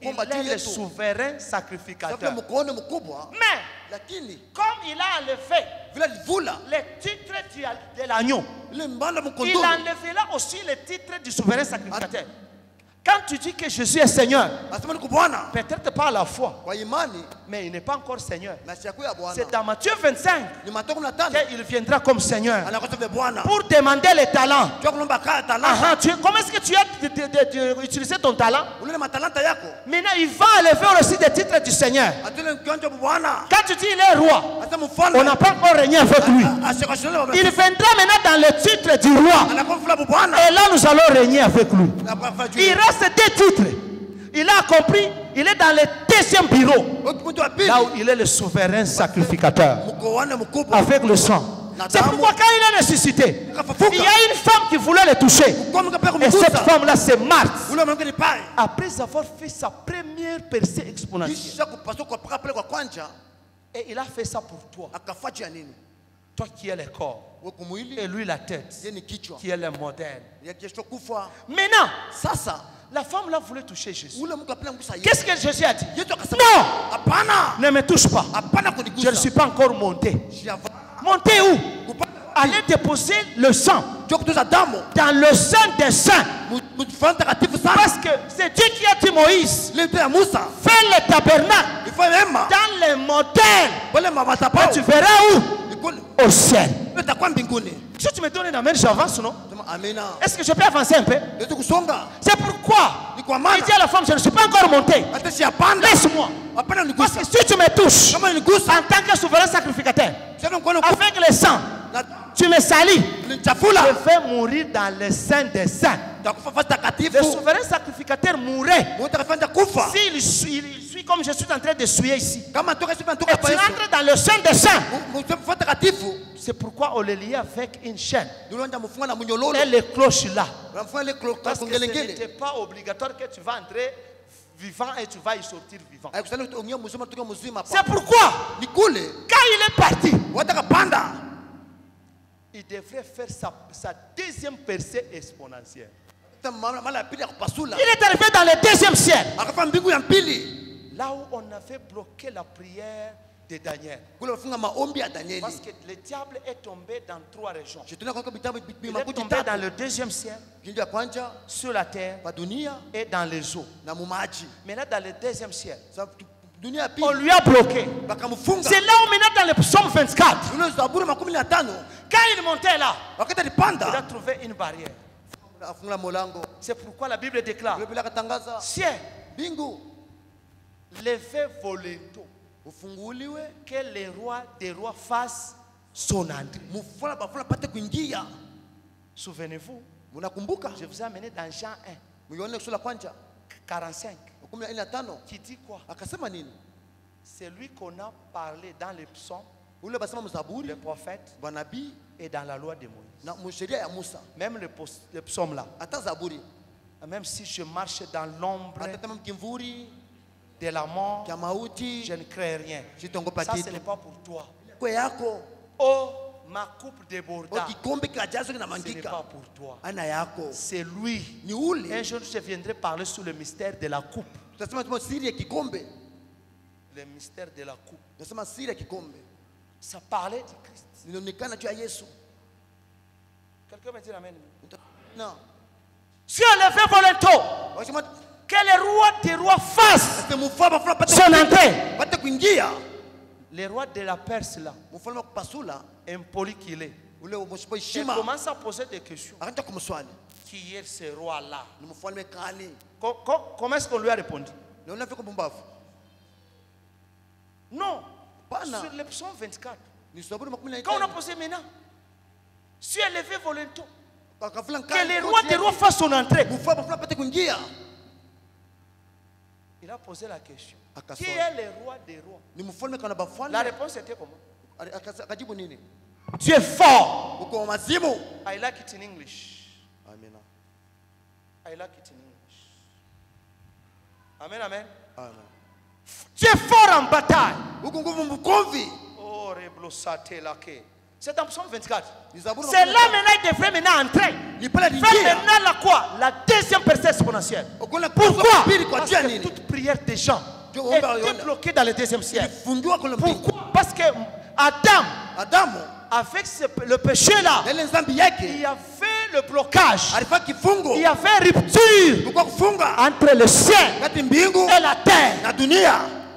Il est le souverain sacrificateur. Mais, comme il a enlevé les titres de l'agneau, il enlèvera aussi les titres du souverain sacrificateur. Quand tu dis que Jésus est Seigneur, peut-être pas à la foi, mais il n'est pas encore Seigneur. C'est dans Matthieu 25 qu'il viendra comme Seigneur pour demander les talents. Comment est-ce que tu as utilisé ton talent? Maintenant, il va enlever aussi des titres du Seigneur. Quand tu dis il est roi, On n'a pas encore régné avec lui. Il viendra maintenant dans le titre du roi. Et là, nous allons régner avec lui. Il reste 2 titres. Il a compris, il est dans le 2e bureau. Là où il est le souverain sacrificateur. Avec le sang. C'est pourquoi quand il est ressuscité, il y a une femme qui voulait le toucher. Et cette femme-là, c'est Marthe. Après avoir fait sa première percée exponentielle. Et il a fait ça pour toi. Toi qui es le corps. Et lui la tête. Qui est le modèle. Maintenant, la femme là voulait toucher Jésus. Qu'est-ce que Jésus a dit? Non! Ne me touche pas. Je ne suis pas encore monté. Monter où? Allez déposer le sang dans le sein des saints. Parce que c'est Dieu qui a dit Moïse, fais le tabernacle dans les montagnes. Et tu verras où? Au ciel. Si tu me donnes une amène, j'avance, non? Est-ce que je peux avancer un peu? C'est pourquoi il dit à la femme, je ne suis pas encore monté. Laisse-moi. Parce que si tu me touches en tant que souverain sacrificateur, avec le sang, tu me salis, je vais mourir dans le sein des saints. Le souverain sacrificateur mourrait s'il suit comme je suis en train de suivre ici. Et tu entres dans le sein des saints. C'est pourquoi on le liait avec une chaîne. Et les cloches là. Parce que ce n'était pas obligatoire que tu vas entrer vivant et tu vas y sortir vivant. C'est pourquoi, quand il est parti, il devrait faire sa 2e percée exponentielle. Il est arrivé dans le 2e ciel. Là où on avait bloqué la prière de Daniel. Parce que le diable est tombé dans 3 régions. Il est tombé dans le 2e ciel, sur la terre et dans les eaux. Mais là, dans le 2e ciel, on lui a bloqué. C'est là où maintenant dans le psaume 24, quand il montait là, il a trouvé une barrière. C'est pourquoi la Bible déclare, ciel, levez vos linteaux, que le roi des rois fasse son entrée. Souvenez-vous, je vous ai amené dans Jean 1, 45, qui dit quoi? C'est lui qu'on a parlé dans les psaumes, le prophète et dans la loi de Moïse. Même le psaume là. Même si je marche dans l'ombre de la mort, je ne crains rien. Ça, ce n'est pas pour toi. Oh, ma coupe débordante, ce n'est pas pour toi. C'est lui. Un jour, je viendrai parler sur le mystère de la coupe. Le mystère de la coupe. Ça parlait du Christ. Quelqu'un me dit amen? Non. Si on le fait volontaire, que le roi des rois fasse son entrée. Le roi de la Perse là, impoli qu'il est, il commence à poser des questions. Qui est ce roi là? Comment est-ce qu'on lui a répondu? Non. Sur le psaume 24. Quand on a posé maintenant, si elle est fait volontaire, que le roi des rois fasse son entrée. Il a posé la question. Qui est le roi des rois? La réponse était comment? Tu es fort. I like it in English. I like it in English. Amen, amen. Tu es fort en bataille. Oh, reblosate la quai. C'est dans Psaume 24. C'est là maintenant il devrait maintenant entrer. Faire maintenant la quoi? La 2e percée exponentielle. Pourquoi? Parce que toute prière des gens est bloquée dans le 2e ciel. Pourquoi? Parce que Adam avec le péché là, il y avait le blocage. Il y avait rupture entre le ciel et la terre.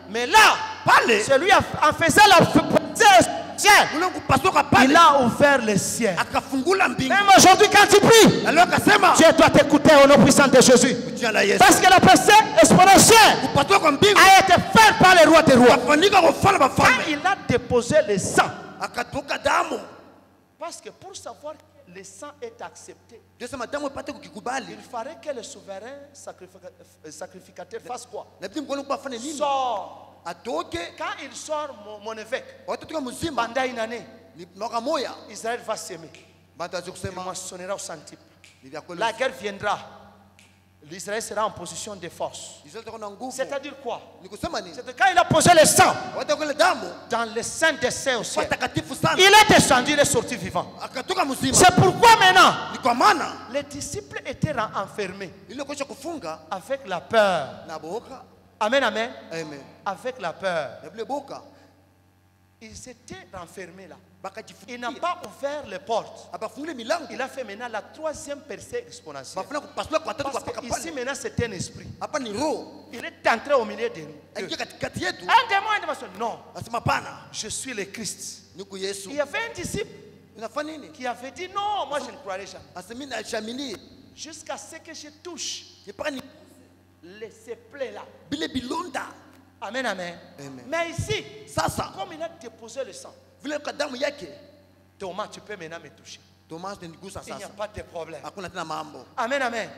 Mais là, celui en faisant la ciel. Il a ouvert le ciel. Même aujourd'hui, quand tu pries, Dieu doit t'écouter au nom puissant de Jésus. Parce que la pensée exponentielle a été faite par les rois des rois. Quand il a déposé le sang, parce que pour savoir que le sang est accepté, il fallait que le souverain sacrificateur fasse quoi? Sort. Quand il sort, mon évêque, pendant une année, Israël va s'aimer. Il moissonnera au centuple. La guerre viendra. L'Israël sera en position de force. C'est-à-dire quoi? C'est quand il a posé le sang dans le sein des saints au ciel, il est descendu, il est sorti vivant. C'est pourquoi maintenant les disciples étaient enfermés avec la peur. Amen, amen. Avec la peur. Ils étaient renfermés là. Il n'a pas ouvert les portes. Il a fait maintenant la troisième percée exponentielle. Parce que ici maintenant c'est un esprit. Il est entré au milieu de nous. Un démon, non. Je suis le Christ. Il y avait un disciple qui avait dit non, moi je ne croirais jamais. Jusqu'à ce que je touche les plaies là. Amen, amen. Mais ici, comme il a déposé le sang, Thomas, tu peux maintenant me toucher. Il n'y a pas de problème. Amen, amen.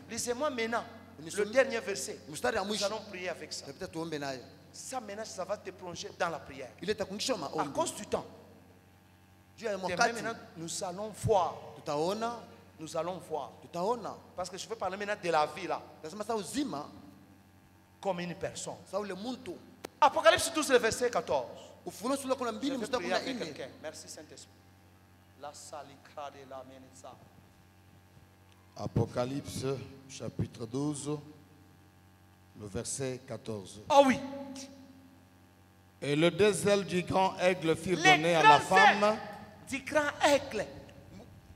Lisez-moi maintenant le dernier verset. Nous allons prier avec ça. Ça maintenant, ça va te plonger dans la prière. À cause du temps. Maintenant, nous allons voir. Nous allons voir. Parce que je veux parler maintenant de la vie là. Comme une personne. Apocalypse 12, le verset 14. Je vais prier avec quelqu'un. Merci Saint-Esprit. Apocalypse chapitre 12, le verset 14. Ah oui. Et les deux ailes du grand aigle firent donner à la femme. Du grand aigle.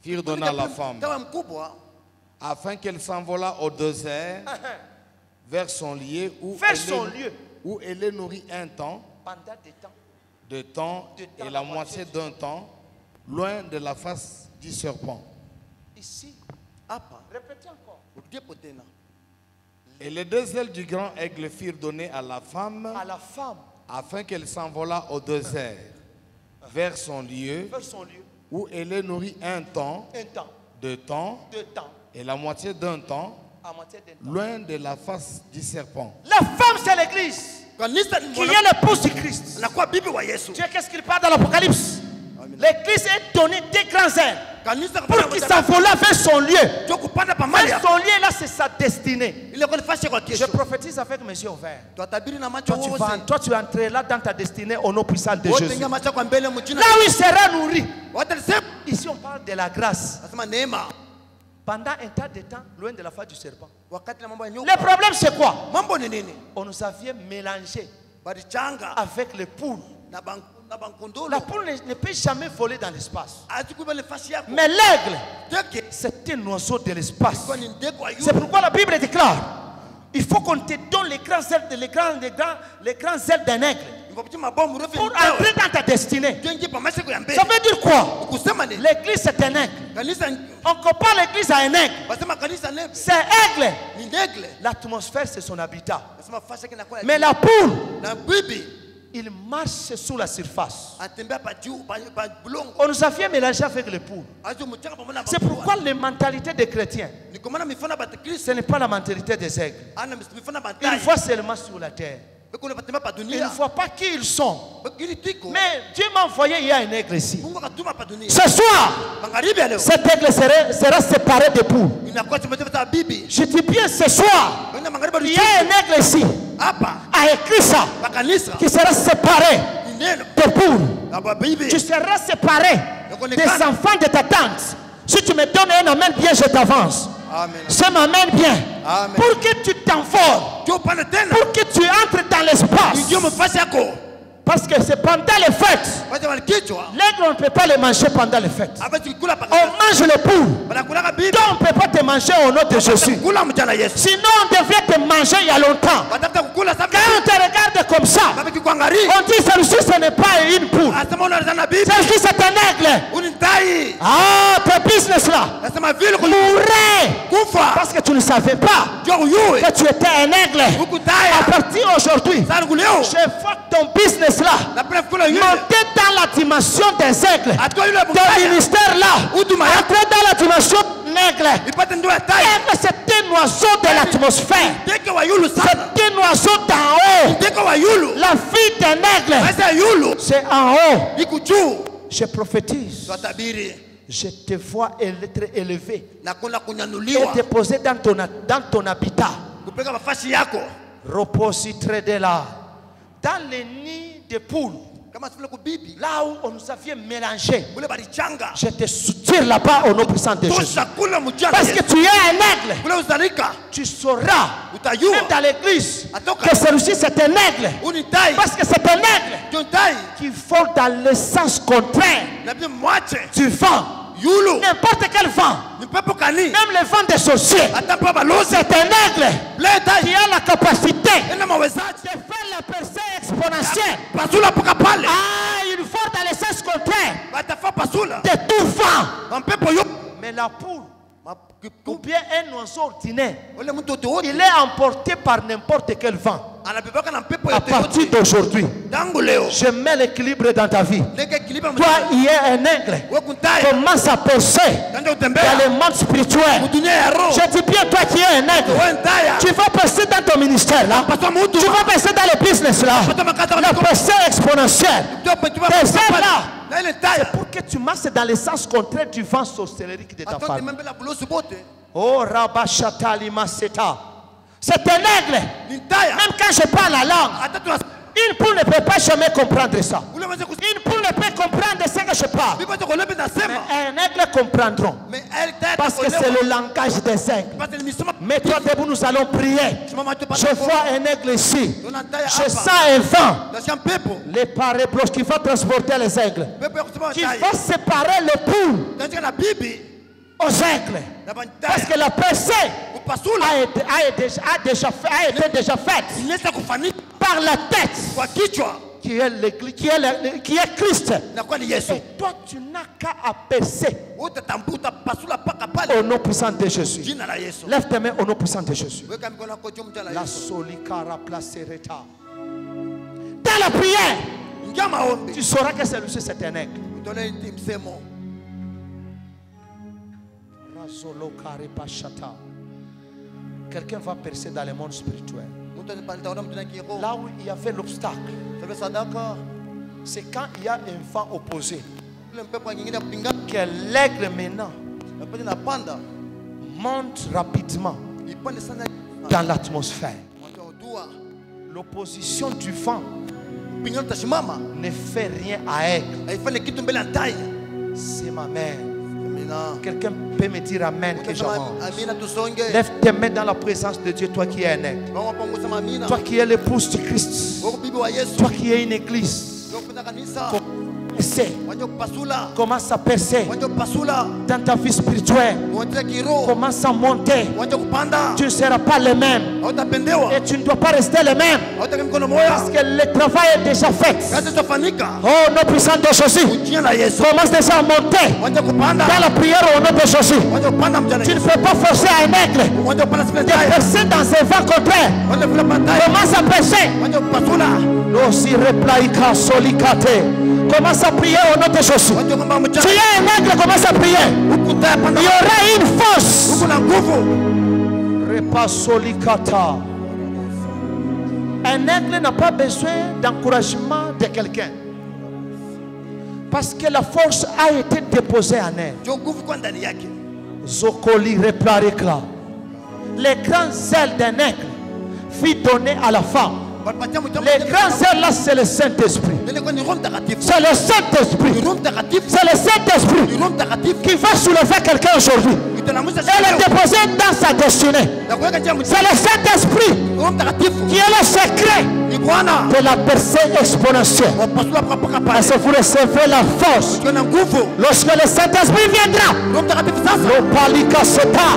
Firent donner à la femme. Afin qu'elle s'envolât au désert. Vers son lieu où elle est nourrie un temps, et la moitié d'un temps, loin de la face du serpent. Ici, répétez encore. Et les deux ailes du grand aigle firent donner à la femme, afin qu'elle s'envolât au désert, vers son lieu, où elle est nourrie un temps, deux temps, et la moitié d'un temps, loin de la face du serpent. La femme, c'est l'église qui est l'épouse du Christ. Dieu, qu'est-ce qu'il parle dans l'Apocalypse? L'église est donnée des grands ailes pour qu'il s'envole vers son lieu. Vers son lieu, là, c'est sa destinée. Je prophétise avec mes yeux ouverts. Toi, tu entreras dans ta destinée au nom puissant de Jésus. Là où il sera nourri. Ici, on parle de la grâce. Pendant un tas de temps, loin de la face du serpent. Le problème, c'est quoi? On nous avait mélangé avec les poules. La poule ne peut jamais voler dans l'espace. Mais l'aigle, c'est un oiseau de l'espace. C'est pourquoi la Bible déclare: il faut qu'on te donne les grands ailes d'un aigle pour entrer dans ta destinée. Ça veut dire quoi? L'église, c'est un aigle. On compare l'église à un aigle. C'est aigle. L'atmosphère, c'est son habitat. Mais la poule, il marche sous la surface. On nous a fait mélanger avec les poules. C'est pourquoi les mentalités des chrétiens, ce n'est pas la mentalité des aigles. Ils voient seulement sur la terre. Ils ne voient pas qui ils sont. Mais Dieu m'a envoyé, il y a un aigle ici. Ce soir, cet aigle sera séparé des poules. Je dis bien ce soir, il y a un aigle ici, a écrit ça, qui sera séparé des poules. Tu seras séparé des enfants de ta tante. Si tu me donnes un amen bien, je t'avance. Ça m'amène bien. Amen. Pour que tu t'envoles, pour que tu entres dans l'espace. Parce que c'est pendant les fêtes. L'aigle, on ne peut pas les manger pendant les fêtes. On mange les poules. Donc on ne peut pas te manger au nom de Jésus. Sinon on devrait te manger il y a longtemps. Quand on te regarde comme ça, On dit celui-ci ce n'est pas une poule. Celui-ci c'est un aigle. Ah, ton business là mourrait parce que tu ne savais pas que tu étais un aigle. À partir d'aujourd'hui, je vois ton business là monter dans la dimension des aigles. Ton ministère là entrer dans la dimension aigle. Aigle, c'est un oiseau de l'atmosphère. C'est un oiseau d'en haut. La fille d'un aigle, c'est en haut. Je prophétise. Je te vois être élevé et déposé dans ton habitat. Reposi très de là. Dans les nids de poules, là où on nous avait mélangé, je te soutiens là-bas au nom puissant de Jésus. Parce que tu es un aigle. Tu sauras, même dans l'église, que celui-ci c'est un aigle. Parce que c'est un aigle qui vole dans le sens contraire du vent. N'importe quel vent, même le vent des sorciers, c'est un aigle qui a la capacité de faire la percée exponentielle. Ah, il vole dans le sens contraire de tout vent. Mais la poule, ou bien un oiseau ordinaire, il est emporté par n'importe quel vent. À partir d'aujourd'hui, je mets l'équilibre dans ta vie. Toi, il y a un aigle. Commence à percer dans le monde spirituel. Je dis bien, toi qui es un aigle, tu vas percer dans ton ministère là. Tu vas percer dans le business là. La percée exponentielle. Percer là. C'est pour que tu marches dans le sens contraire du vent sorcellérique de ta famille. Oh, Rabachatali Maseta. C'est un aigle. Même quand je parle la langue, une poule ne peut pas jamais comprendre ça. Une poule ne peut comprendre ce que je parle. Mais un aigle comprendront. Parce que c'est le langage des aigles. Mais toi debout, nous allons prier. Je vois un aigle ici. Je sens un vent. Les parébloches qui vont transporter les aigles. Qui vont séparer les poules aux aigles. Parce que la percée a été déjà faite par la tête qui est Christ. Et toi tu n'as qu'à percer au nom puissant de Jésus. Lève tes mains au nom puissant de Jésus. La solicara placereta. Dans la prière, tu sauras que celui-ci c'est un aigle. Quelqu'un va percer dans le monde spirituel. Là où il y avait l'obstacle, c'est quand il y a un vent opposé que l'aigle maintenant monte rapidement dans l'atmosphère. L'opposition du vent ne fait rien à aigle. C'est ma mère. Quelqu'un peut me dire amen que j'avance. Lève tes mains dans la présence de Dieu, toi qui es un aigle. Toi qui es l'épouse du Christ. Toi qui es une église. Commence à percer dans ta vie spirituelle. Commence à monter. Tu ne seras pas le même. Et tu ne dois pas rester le même. Parce que le travail est déjà fait. Oh, nom puissant de Jésus. Commence déjà à monter dans la prière au nom de Jésus. Tu ne peux pas forcer à un aigle de percer dans ses vents contraires. Commence à percer. Commence à prier au nom de Jésus. Tu es un aigle, commence à prier. Il y aura une force. Un aigle n'a pas besoin d'encouragement de quelqu'un. Parce que la force a été déposée en elle. Zokoli replarikla. Les grands ailes d'un aigle fut donné à la femme. Les grands ailes là, c'est le Saint-Esprit. C'est le Saint-Esprit. C'est le Saint-Esprit qui va soulever quelqu'un aujourd'hui. Elle est déposée dans sa destinée. C'est le Saint-Esprit qui est le secret de la percée exponentielle. Parce que vous recevez la force lorsque le Saint-Esprit viendra. Le palikaseta,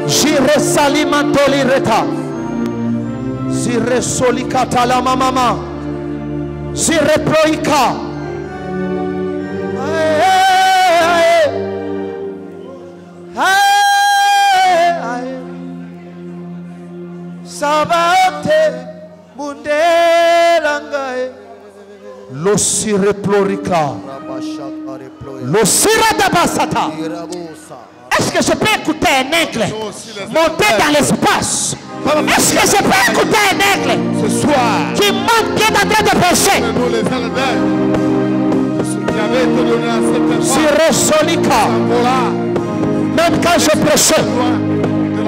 jire salimantoli reta. Zire solikata la mama. Zireploika. Sabate mundelangae. Lo sireplorica. Lo siradabasata. Est-ce que je peux écouter un aigle monter dans l'espace? Est-ce que je peux écouter un aigle ce soir qui monte, qui est en train de pêcher? nous les éleveurs qui avaient été donnés à cette Siresolika. Même quand je prêchais,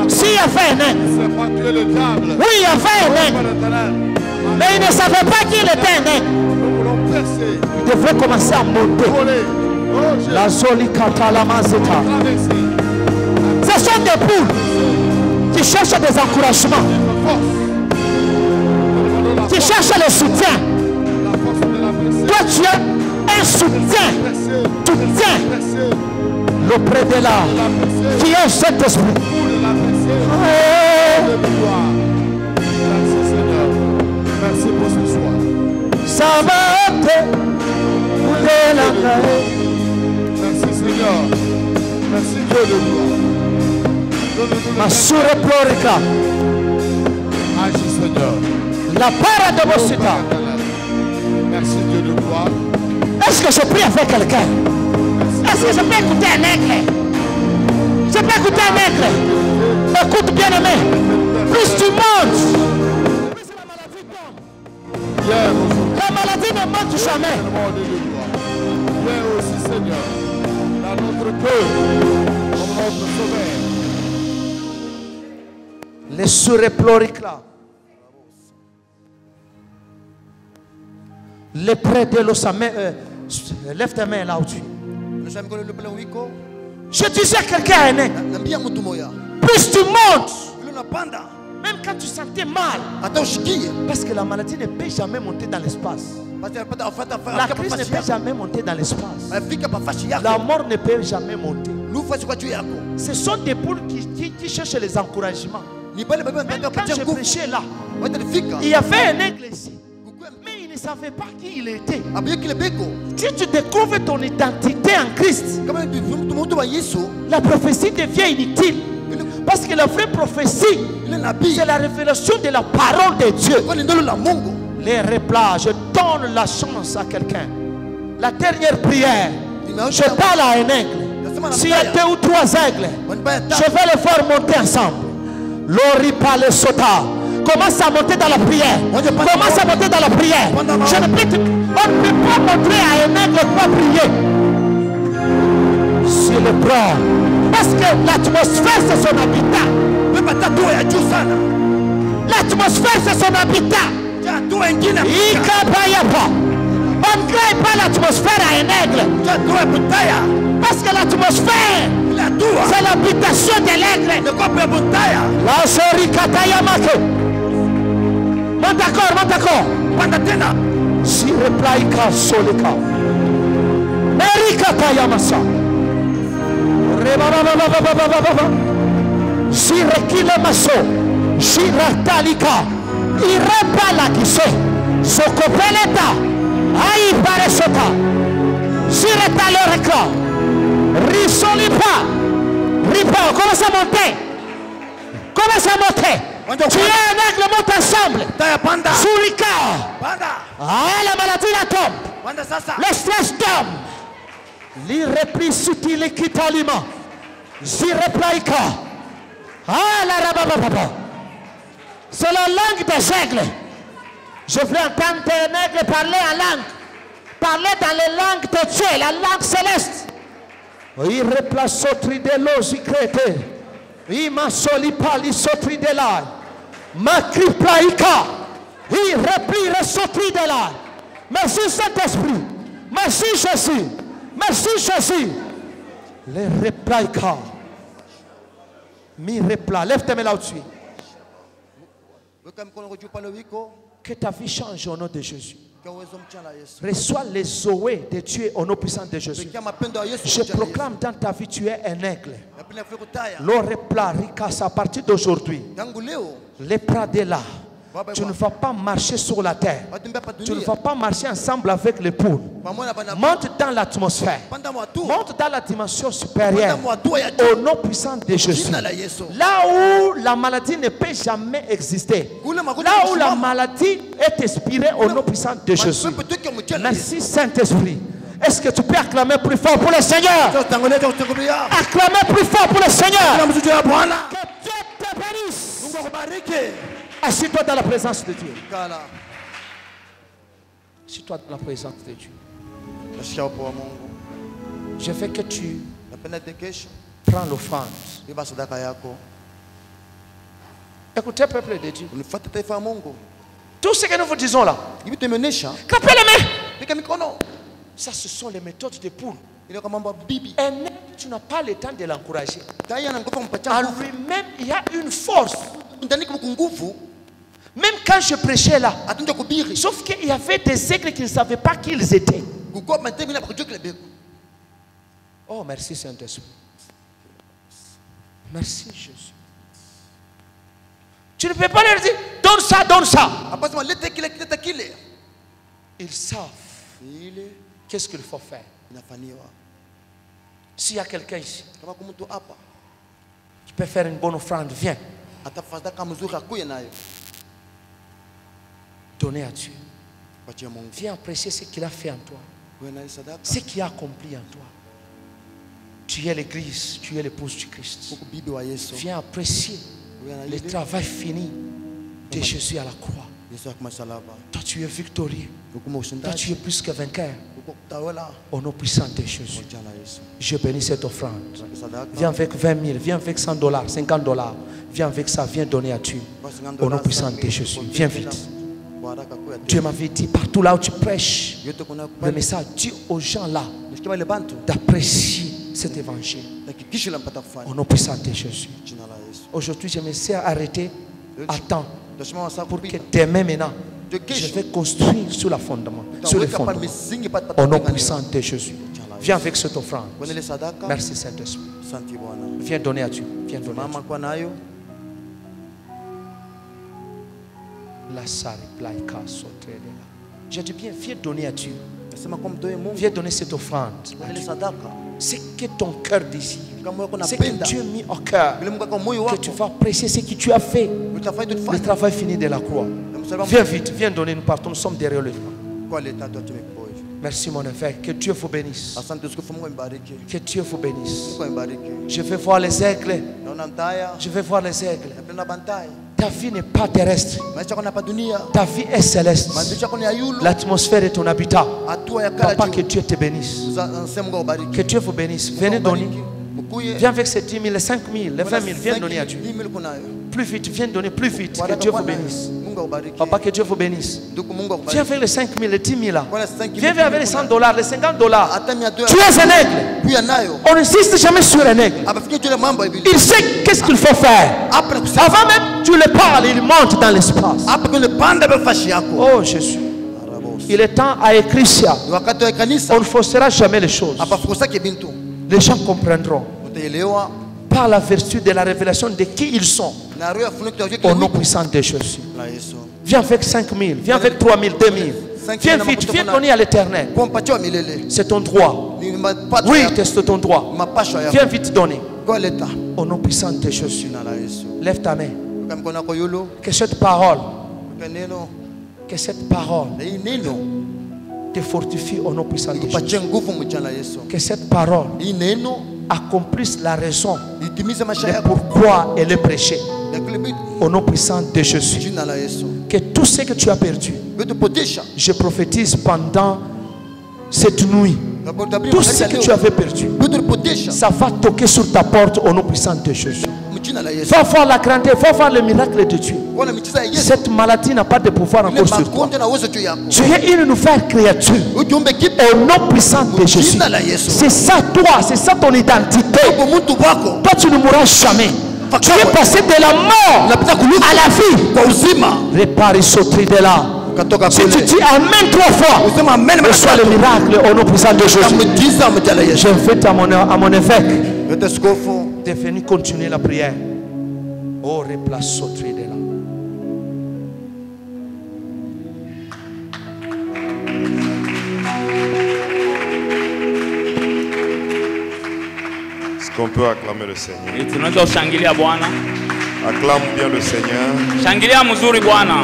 s'il y avait un aigle, oui, il y avait un aigle, mais il ne savait pas qu'il était un aigle. Il devrait commencer à monter. La Zolika Talamazeta. Ce sont des poules qui cherchent des encouragements, qui cherchent le soutien. Toi, tu es un soutien. Soutien. L'auprès de là, qui est cet esprit. Merci Seigneur. Merci pour ce soir. Ça va te Merci Seigneur. Merci Dieu de gloire. ma sureplorica. Agis Seigneur. La para de Bosita. Merci Dieu de gloire. Est-ce que je prie avec quelqu'un? Est-ce que je peux écouter un aigle? Je peux écouter un aigle? Écoute bien aimé. Plus tu montes, plus la maladie tombe. La maladie ne monte jamais. Viens aussi Seigneur. Dans notre cœur. Comme notre sauveur. Les sureplorica. Les près de l'osame. Lève ta main là où tu es. Je disais à quelqu'un un aigle. Plus tu montes, même quand tu sentais mal, parce que la maladie ne peut jamais monter dans l'espace. La crise ne peut jamais monter dans l'espace. La mort ne peut jamais monter. Ce sont des poules qui cherchent les encouragements. Même quand je prêchais là, il y avait un aigle ici. Mais il ne savait pas qui il était. Si tu découvres ton identité en Christ, la prophétie devient inutile. Parce que la vraie prophétie, c'est la révélation de la parole de Dieu. Les replats, je donne la chance à quelqu'un. La dernière prière, je parle à un aigle. S'il y a 2 ou 3 aigles, je vais les faire monter ensemble. L'oripa le sota. Commence à monter dans la prière. Commence à monter dans la prière. On ne peut pas montrer à un aigle quoi prier. C'est le prend. Parce que l'atmosphère c'est son habitat. L'atmosphère c'est son habitat. On ne crée pas l'atmosphère à un aigle. Parce que l'atmosphère c'est l'habitation de l'aigle. La sorikatayamake. Monte d'accord. Si replaika solika. Erika tayamasa. Si rekile maso. Si ratalika. Irepala kise. Sokopeleta. Aïe paresota. Si retaloreka. Risolipa. Ripa. Commence à monter. Commence à monter. Tu es un aigle, monte ensemble. Soulika. Ah, la maladie la tombe. Le stress tombe. L'irréplicité l'équitaliment. Zireplaika. Ah, la rabababa. C'est la langue des aigles. Je veux entendre un aigle parler en langue. Parler dans les langues de Dieu, la langue céleste. Irreplaçotri de l'osicrete. Ima solipali sotri de la. Makri plaika. Irrepli resotri de la. Merci Saint-Esprit. Merci Jésus. Merci Jésus. Les replaika. Mi repla. Lève tes mains là-dessus. Que ta vie change au nom de Jésus. Reçois les zoé de Dieu au nom puissant de Jésus. Je proclame dans ta vie, tu es un aigle. Le repla ricas à partir d'aujourd'hui. Les pradela. Tu ne vas pas marcher sur la terre. Tu ne vas pas marcher ensemble avec les poules. Monte dans l'atmosphère. Monte dans la dimension supérieure. Au nom puissant de Jésus. Là où la maladie ne peut jamais exister. Là où la maladie est expirée au nom puissant de Jésus. Merci Saint-Esprit. Est-ce que tu peux acclamer plus fort pour le Seigneur? Acclamer plus fort pour le Seigneur. Que Dieu te bénisse. Assieds-toi dans la présence de Dieu. Assieds-toi dans la présence de Dieu. Je veux que tu prends l'offrande. Écoutez, peuple de Dieu. Tout ce que nous vous disons là. Clapez les mains. Ça, ce sont les méthodes de poule. Et même tu n'as pas le temps de l'encourager. En lui-même, il y a une force. Même quand je prêchais là, sauf qu'il y avait des aigles qui ne savaient pas qui ils étaient. Oh, merci Saint-Esprit. Merci Jésus. Tu ne peux pas leur dire, donne ça, donne ça. Ils savent qu'est-ce qu'il faut faire. S'il y a quelqu'un ici qui peut faire une bonne offrande, viens. Donner à Dieu. Viens apprécier ce qu'il a fait en toi. Ce qu'il a accompli en toi. Tu es l'église, tu es l'épouse du Christ. Viens apprécier le travail fini de Jésus à la croix. Toi tu es victorieux. Toi tu es plus que vainqueur. Au nom puissant de Jésus. Je bénis cette offrande. Viens avec 20 000, viens avec $100, $50. Viens avec ça, viens donner à Dieu. Au nom puissant de Jésus. Viens vite. Dieu m'avait dit, partout là où tu prêches le message, dis aux gens là d'apprécier cet évangile. Au nom puissant de Jésus. Aujourd'hui, je me suis arrêté à temps pour que demain maintenant, je vais construire sur le fondement. Sur le fondement. Au nom puissant de Jésus. Viens avec cette offrande. Merci Saint-Esprit. Viens donner à Dieu. Viens donner à Dieu. J'ai dit bien, viens donner à Dieu. Viens donner cette offrande. C'est que ton cœur désire. C'est que Dieu a mis au cœur. Que tu vas apprécier ce que tu as fait. Le travail fini de la croix. Viens vite, viens donner, nous partons, nous sommes derrière le front. Merci mon évêque, que Dieu vous bénisse. Que Dieu vous bénisse. Je vais voir les aigles. Je vais voir les aigles. Ta vie n'est pas terrestre. Ta vie est céleste. L'atmosphère est ton habitat. Papa, que Dieu te bénisse. Que Dieu vous bénisse. Venez donner. Viens avec ces 10 000, les 5 000, les 20 000. Viens donner à Dieu. Plus vite, viens donner plus vite. Que Dieu vous bénisse. Papa, que Dieu vous bénisse. Viens avec les 5 000, les 10 000 là. Viens avec les $100, les $50. Tu es un aigle. On n'insiste jamais sur un aigle. Il sait qu'est-ce qu'il faut faire. Avant même, tu le parles, il monte dans l'espace. Oh Jésus. Il est temps à écrire ça. On ne forcera jamais les choses. Les gens comprendront par la vertu de la révélation de qui ils sont. Au nom puissant de Jésus. Viens avec 5 000, viens avec 3 000, 2 000. Viens vite, viens donner à l'Éternel. C'est ton droit. Oui, c'est ton droit. Viens vite donner. Au nom puissant de Jésus. Lève ta main. Que cette parole te fortifie au nom puissant de Jésus. Que cette parole accomplisse la raison de pourquoi elle est prêchée. Au nom puissant de Jésus. Que tout ce que tu as perdu, je prophétise pendant cette nuit, tout ce que tu avais perdu, ça va toquer sur ta porte au nom puissant de Jésus. Va voir la grandeur, va voir le miracle de Dieu. Cette maladie n'a pas de pouvoir encore sur toi. Tu es une nouvelle créature. Au nom puissant de Jésus. C'est ça toi, c'est ça ton identité. Toi tu ne mourras jamais. Tu es passé de la mort à la vie. Répare et sauter de là. Si tu dis Amen 3 fois, reçois le miracle au nom puissant de Jésus. Je fais à mon évêque de venir continuer la prière. Oh, replace sauter de là. qu'on peut acclamer le Seigneur? Tunaweza kushangilia Bwana. Acclame bien le Seigneur. Shangilia mzuri Bwana.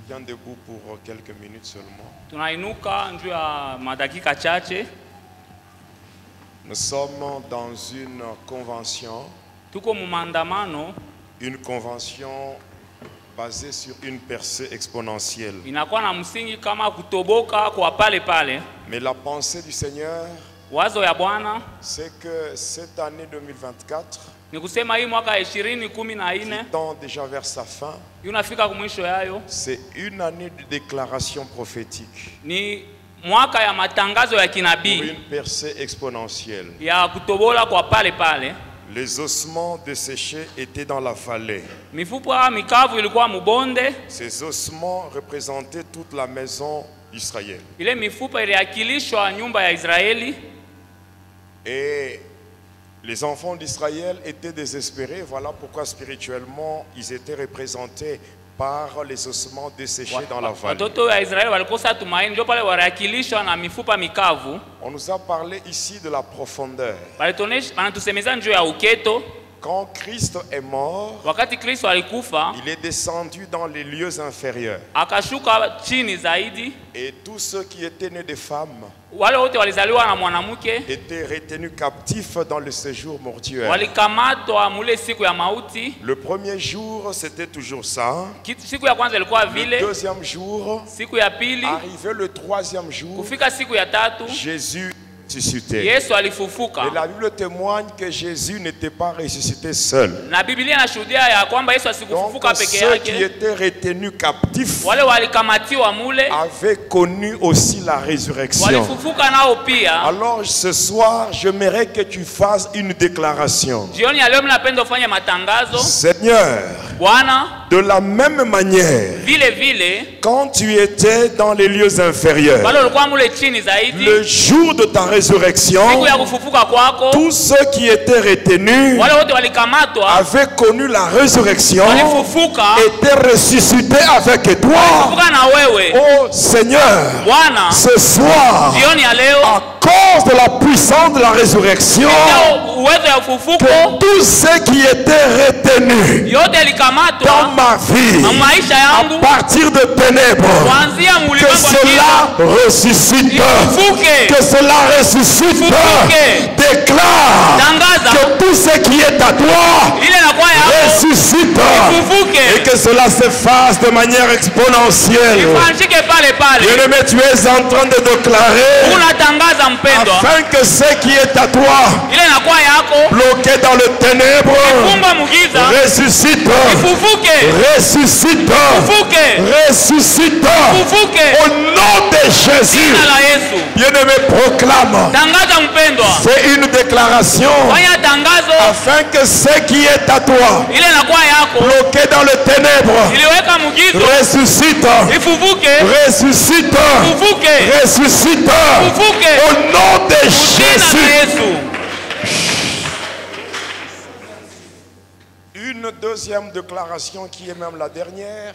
Viens debout pour quelques minutes seulement. Tunainuka njoo ya madakika chache. Nous sommes dans une convention. Tuko mu maandamano. Une convention basée sur une percée exponentielle. Inakuwa na msingi kama kutoboka kwa pale pale. Mais la pensée du Seigneur, wazo ya Bwana, c'est que cette année 2024, ni kusema hii mwaka 2014 tend déjà vers sa fin, unafika kumwisho yayo, c'est une année de déclaration prophétique. Ni mwaka ya matangazo ya kinabii. Pour une percée exponentielle. Ya kutobola kwa pale pale. Les ossements desséchés étaient dans la vallée. Mifupa mikavu ilikuwa mubonde. Ces ossements représentaient toute la maison d'Israël. Ile mifupa iliakilishwa nyumba ya Israeli. Et les enfants d'Israël étaient désespérés. Voilà pourquoi spirituellement ils étaient représentés par les ossements desséchés dans la vallée. Watoto wa Israeli walikosa tumaini, ndio pale waliakilishwa na mifupa mikavu. On nous a parlé ici de la profondeur. Wanatusemeza njoo ya uketo. Quand Christ est mort, wakati Kristo alikufa, il est descendu dans les lieux inférieurs. Akashuka chini zaidi. Et tous ceux qui étaient nés de femmes wale wote walizaliwa na mwanamke étaient retenus captifs dans le séjour mortuaire. Walikamatwa mule siku ya mauti. Le premier jour, c'était toujours ça. Siku ya kwanza ilikuwa vile. Le deuxième jour, siku ya pili. Arrivé le troisième jour, kufika siku ya tatu, Jésus ressuscité. Yesu alifufuka. Et la Bible témoigne que Jésus n'était pas ressuscité seul. Na Biblia inashuhudia ya kwamba Yesu asikufufuka peke yake. Ceux qui étaient retenus captifs wale walikamatiwa mule avaient connu aussi la résurrection. Walifufuka nao pia. Alors ce soir, j'aimerais que tu fasses une déclaration. Jioni ya leo napenda ufanye matangazo. Seigneur, Bwana, de la même manière, quand tu étais dans les lieux inférieurs, le jour de ta résurrection, tous ceux qui étaient retenus avaient connu la résurrection, étaient ressuscités avec toi. Oh Seigneur, ce soir, à cause de la puissance de la résurrection, que tous ceux qui étaient retenus dans ma vie, à partir de ténèbres, que cela ressuscite, que cela ressuscite, déclare que tout ce qui est à toi ressuscite et que cela se fasse de manière exponentielle. Bien-aimé, tu es en train de déclarer afin que ce qui est à toi bloqué dans le ténèbre ressuscite, ressuscite, ressuscite au nom de Jésus. Bien-aimé, proclame. C'est une déclaration afin que ce qui est à toi bloqué dans le ténèbre ressuscite, ressuscite, ressuscite au nom de Jésus. Une deuxième déclaration qui est même la dernière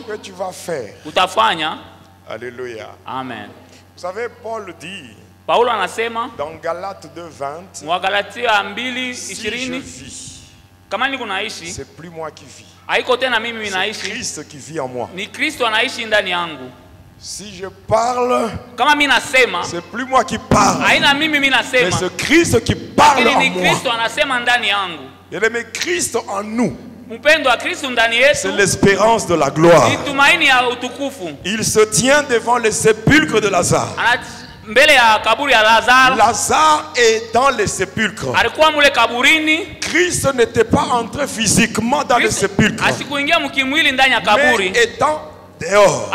que tu vas faire. Alléluia. Amen. Vous savez, Paul dit Paulo anasema dans Galates 2:20, si je vis, kama niko naishi, c'est plus moi qui vis, haiko tena mimi c'est naishi, Christ qui vit en moi. Ni Kristo anaishi ndani yangu. Si je parle, kama mimi nasema, c'est plus moi qui parle, haina mimi nasema, mais c'est Christ qui parle en moi. Ni Kristo moi. anasema ndani yangu. Et le Christ en nous, c'est l'espérance de la gloire. Il se tient devant les sépulcres de Lazare. Lazare est dans les sépulcres. Christ n'était pas entré physiquement dans les sépulcres, mais étant dehors,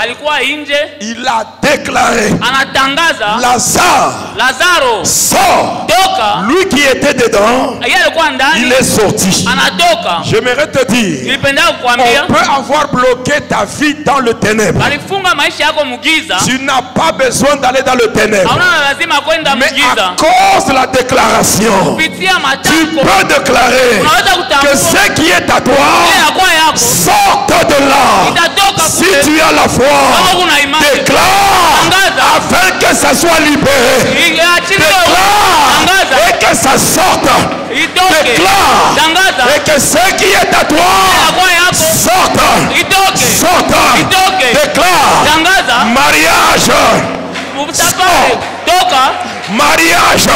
il a déclaré, Lazare, sort. Lui qui était dedans, il est sorti. J'aimerais te dire, on peut avoir bloqué ta vie dans le ténèbre. Tu n'as pas besoin d'aller dans le ténèbre, mais à cause de la déclaration, tu peux déclarer que ce qui est à toi sorte de là. Si tu as la foi, déclare afin que ça soit libéré. Déclare et que ça sorte. Déclare et que ce qui est à toi sorte. Sorte. Déclare mariage. Mariage,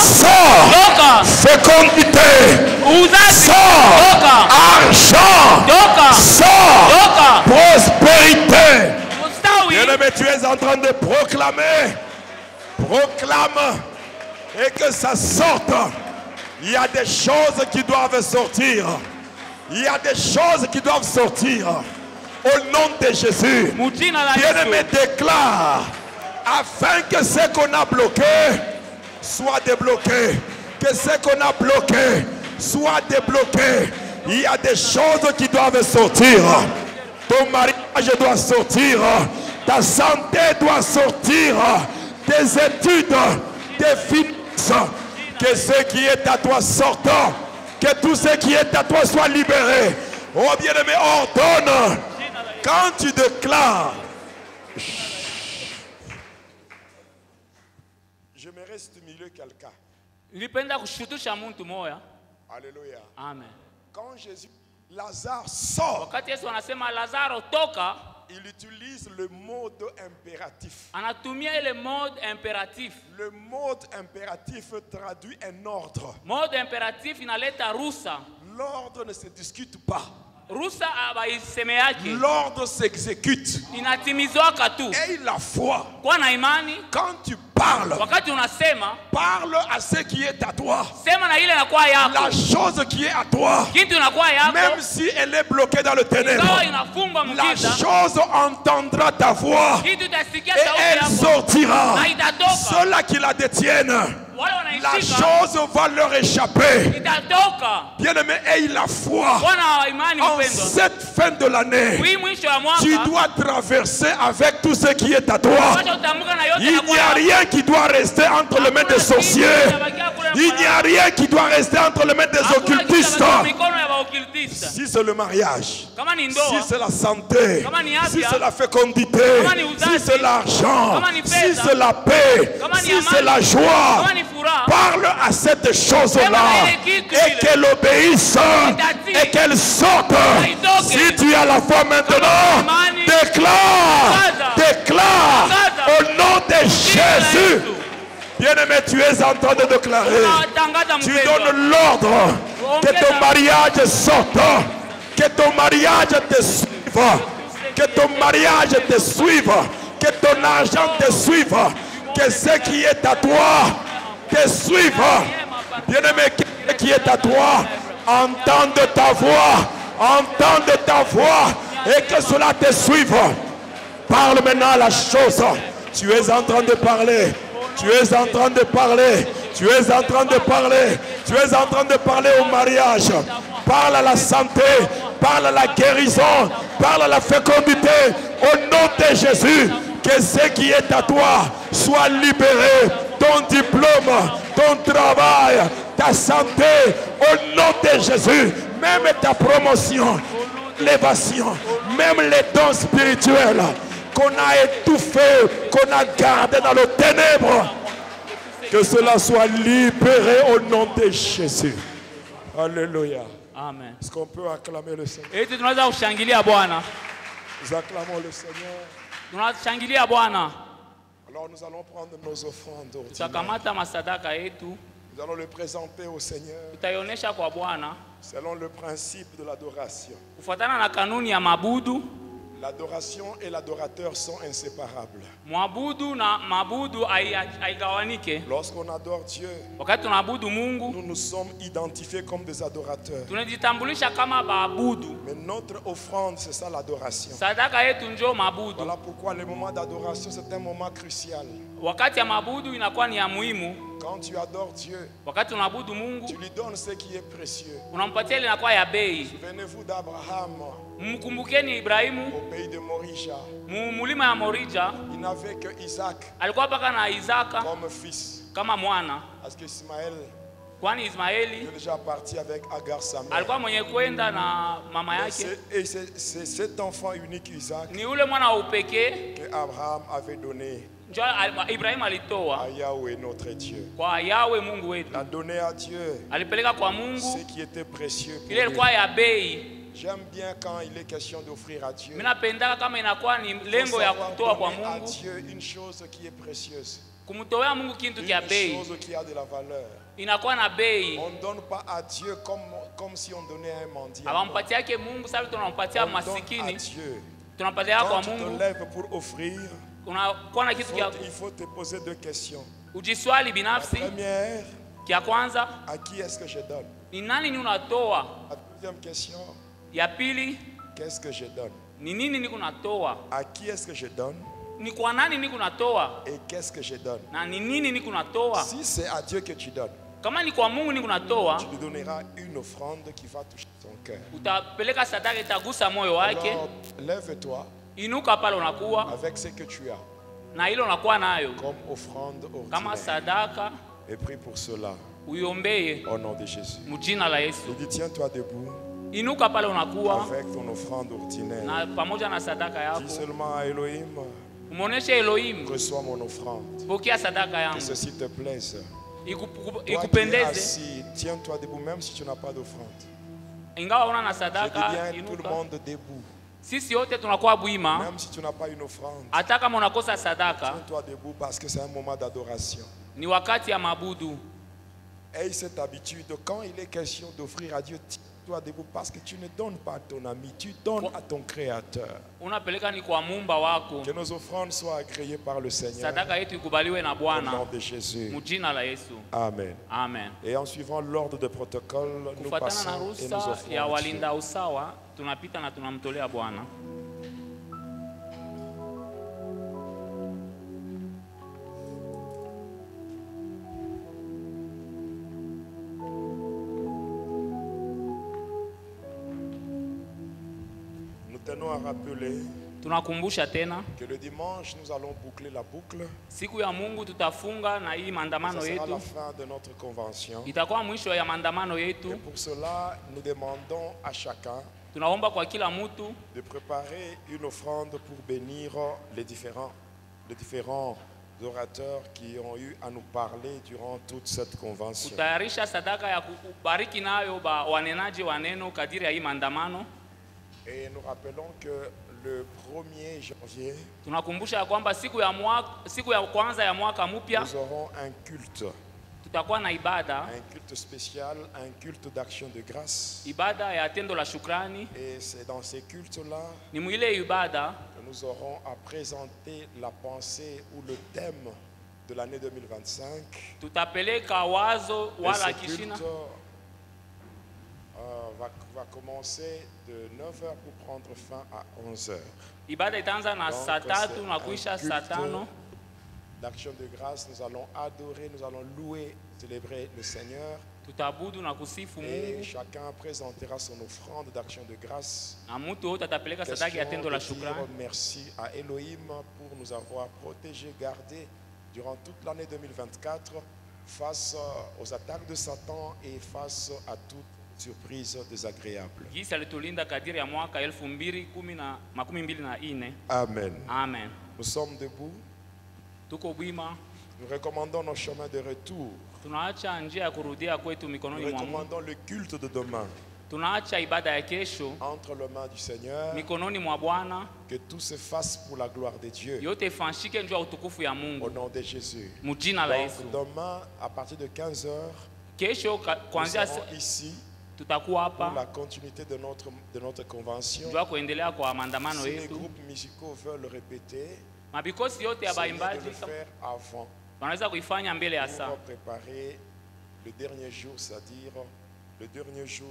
sort, fécondité, sort, argent, sort, prospérité. Bien-aimé, tu es en train de proclamer, proclame, et que ça sorte. Il y a des choses qui doivent sortir. Il y a des choses qui doivent sortir. Au nom de Jésus, bien-aimé, déclare. Afin que ce qu'on a bloqué soit débloqué. Que ce qu'on a bloqué soit débloqué. Il y a des choses qui doivent sortir. Ton mariage doit sortir. Ta santé doit sortir. Tes études, tes finances. Que ce qui est à toi sorte. Que tout ce qui est à toi soit libéré. Oh bien-aimé, ordonne. Quand tu déclares, j'aimerais stimuler quelqu'un. Alléluia. Amen. Quand Jésus, Lazare sort, il utilise le mode impératif. Le mode impératif traduit un ordre. L'ordre ne se discute pas. L'ordre s'exécute. Et la foi, quand tu parles, parle à ce qui est à toi. La chose qui est à toi, même si elle est bloquée dans le ténèbre, la chose entendra ta voix et elle sortira. Ceux-là qui la détiennent, la chose va leur échapper. Bien-aimé, aie la foi. En cette fin de l'année, tu dois traverser avec tout ce qui est à toi. Il n'y a rien qui doit rester entre les mains des sorciers. Il n'y a rien qui doit rester entre les mains des occultistes. Si c'est le mariage, si c'est la santé, si c'est la fécondité, si c'est l'argent, si c'est la paix, si c'est la joie, parle à cette chose-là et qu'elle obéisse et qu'elle sorte. Si tu as la foi maintenant, déclare au nom de Jésus. Bien-aimé, tu es en train de déclarer. Tu donnes l'ordre que ton mariage sorte, que ton mariage te suive, que ton mariage te suive, que ton argent te suive, que ce qui est à toi te suive. Bien-aimé, ce qui est à toi, entende ta voix et que cela te suive. Parle maintenant la chose. Tu es en train de parler. Tu es en train de parler. Tu es en train de parler. Tu es en train de parler au mariage. Parle à la santé. Parle à la guérison. Parle à la fécondité. Au nom de Jésus, que ce qui est à toi soit libéré. Ton diplôme, ton travail, ta santé. Au nom de Jésus, même ta promotion, l'élévation, même les dons spirituels qu'on a étouffés, qu'on a gardés dans les ténèbres, que cela soit libéré au nom de Jésus. Alléluia. Amen. Est-ce qu'on peut acclamer le Seigneur? Nous acclamons le Seigneur. Alors nous allons prendre nos offrandes. Nous allons le présenter au Seigneur selon le principe de l'adoration. L'adoration et l'adorateur sont inséparables. Lorsqu'on adore Dieu, nous nous sommes identifiés comme des adorateurs. Mais notre offrande, c'est ça l'adoration. Voilà pourquoi le moment d'adoration, c'est un moment crucial. Quand tu adores Dieu, tu lui donnes ce qui est précieux. Souvenez-vous d'Abraham au pays de Morija. Il n'avait que Isaac comme fils. Parce qu'Ismaël est déjà parti avec Agar sa mère. Et c'est cet enfant unique Isaac que Abraham avait donné Ibrahim alitoa à Yahweh notre Dieu. kwa Yahweh Mungu wetu. Il a donné à Dieu Alipeleka kwa Mungu ce qui était précieux pour ile ilikuwa lui. ya bei. J'aime bien quand il est question d'offrir à Dieu. Mimi napendaka kama inakuwa ni Il faut lengo ya savoir kutoa kwa donner à Mungu, Dieu une chose qui est précieuse, kumtolea Mungu kitu kia une bei, chose qui a de la valeur. inakuwa na bei. On ne donne pas à Dieu comme si on donnait à un mendiant. Abampatia yake Mungu sasa tunampatia On donne à masikini, Dieu. tunampatia kwa Quand tu te Mungu. lèves pour offrir, Unakuwa na kitu kia il faut te poser deux questions. ujiswali La binafsi. première, Kia kwanza à qui est-ce que je donne? ni nani ni unatoa? La deuxième question, Ya pili qu'est-ce que je donne? ni nini niko natoa? À qui est-ce que je donne? Ni kwa nani niko natoa? Et qu'est-ce que je donne? Na ni nini niko natoa? Si c'est à Dieu que tu donnes, Kama ni kwa Mungu niko natoa, tu lui donneras une offrande qui va toucher ton cœur. utapeleka sadaka itagusa moyo wake. Alors, lève-toi Inuka pale unakuwa avec ce que tu as na ile unakuwa nayo comme offrande kama ordinaire sadaka, et prie pour cela uiombee au nom de Jésus. mjina la Yesu. Il dit, tiens-toi debout Inuka pale unakuwa avec ton offrande ordinaire. na pamoja na sadaka Dis yako, seulement à Elohim, umuoneshe Elohim, reçois mon offrande. pokea sadaka Que yangu, ceci te plaise. Toi qui es ikupendeze. assis, tiens-toi debout même si tu n'as pas d'offrande. Ingawa una na Je dis sadaka, bien tout le inuka. monde debout. Sisi wote tunakuwa bwima, Même si tu n'as pas une offrande, hata kama unakosa sadaka, tiens-toi debout parce que c'est un moment d'adoration. ni wakati ya mabudu. Aie cette habitude, quand il est question d'offrir à Dieu, tiens-toi debout parce que tu ne donnes pas à ton ami, tu donnes à ton Créateur. Unapeleka ni kwa Muumba wako. Que nos offrandes soient agréées par le Seigneur. Sadaka yetu ikubaliwe na Au nom Bwana, de Jésus. mjina la Yesu. Amen. Amen. Et en suivant l'ordre de protocole, nous Kufuatana na passons et nous ruhusa offrons ya à Dieu. walinda usawa, tunapita na tunamtolea Bwana. Nous tenons à rappeler Tunakumbusha tena que le dimanche, nous allons boucler la boucle. siku ya Mungu tutafunga na hii Ce maandamano sera la yetu, fin de notre convention. itakuwa mwisho ya maandamano Et yetu. pour cela, nous demandons à chacun Tunaomba kwa kila mtu de préparer une offrande pour bénir les différents orateurs qui ont eu à nous parler durant toute cette convention. kutayarisha sadaka ya kubariki nayo wanenaji wa neno kadiri ya hii maandamano. Et nous rappelons que le 1er janvier, Tunakumbusha ya kwamba siku ya kwanza ya mwaka mpya nous aurons un culte tutakuwa na ibada, un culte spécial, un culte d'action de grâce. ibada ya tendo la shukrani. Et c'est dans ces cultes-là Ni mwile ibada que nous aurons à présenter la pensée ou le thème de l'année 2025. tutapeleka wazo Et wala ce kishina. culte va commencer de 9h pour prendre fin à 11h. Ibada itaanza na Donc, saa tatu c'est na un kuisha culte saa tano. d'action de grâce. Nous allons adorer, nous allons louer, célébrer le Seigneur. Tutabudu na kusifu Et Mungu, chacun présentera son offrande d'action de grâce. na mtu wote atapeleka sadaka ya Question tendo de la dire shukrani. merci à Elohim pour nous avoir protégés, gardés durant toute l'année 2024 face aux attaques de Satan et face à toute surprise désagréable. Jinsi alitulinda kadiri ya mwaka 2024. Amen. Amen. Nous sommes debout. Tuko bwima, Nous recommandons nos chemins de retour. tunaacha njia ya kurudia kwetu Nous mikononi mwa Mungu. recommandons le culte de demain Tunaacha ibada ya kesho entre les mains du Seigneur. mikononi mwa Bwana. Que tout se fasse pour la gloire de Dieu. Yote ifanyike njoo ya utukufu ya Au Mungu, nom de Jésus. mjina la Donc Yesu. demain, à partir de 15h, Kesho nous kuanzia serons ici tutakuwa pour la hapa continuité de notre convention. njoo kuendelea kwa maandamano Si les yetu. groupes musicaux veulent répéter, Mabikosi yote ya c'est mieux de baimbaji le faire avant wanaweza kuifanya mbele ya saa, pour préparer le dernier jour, c'est-à-dire le dernier jour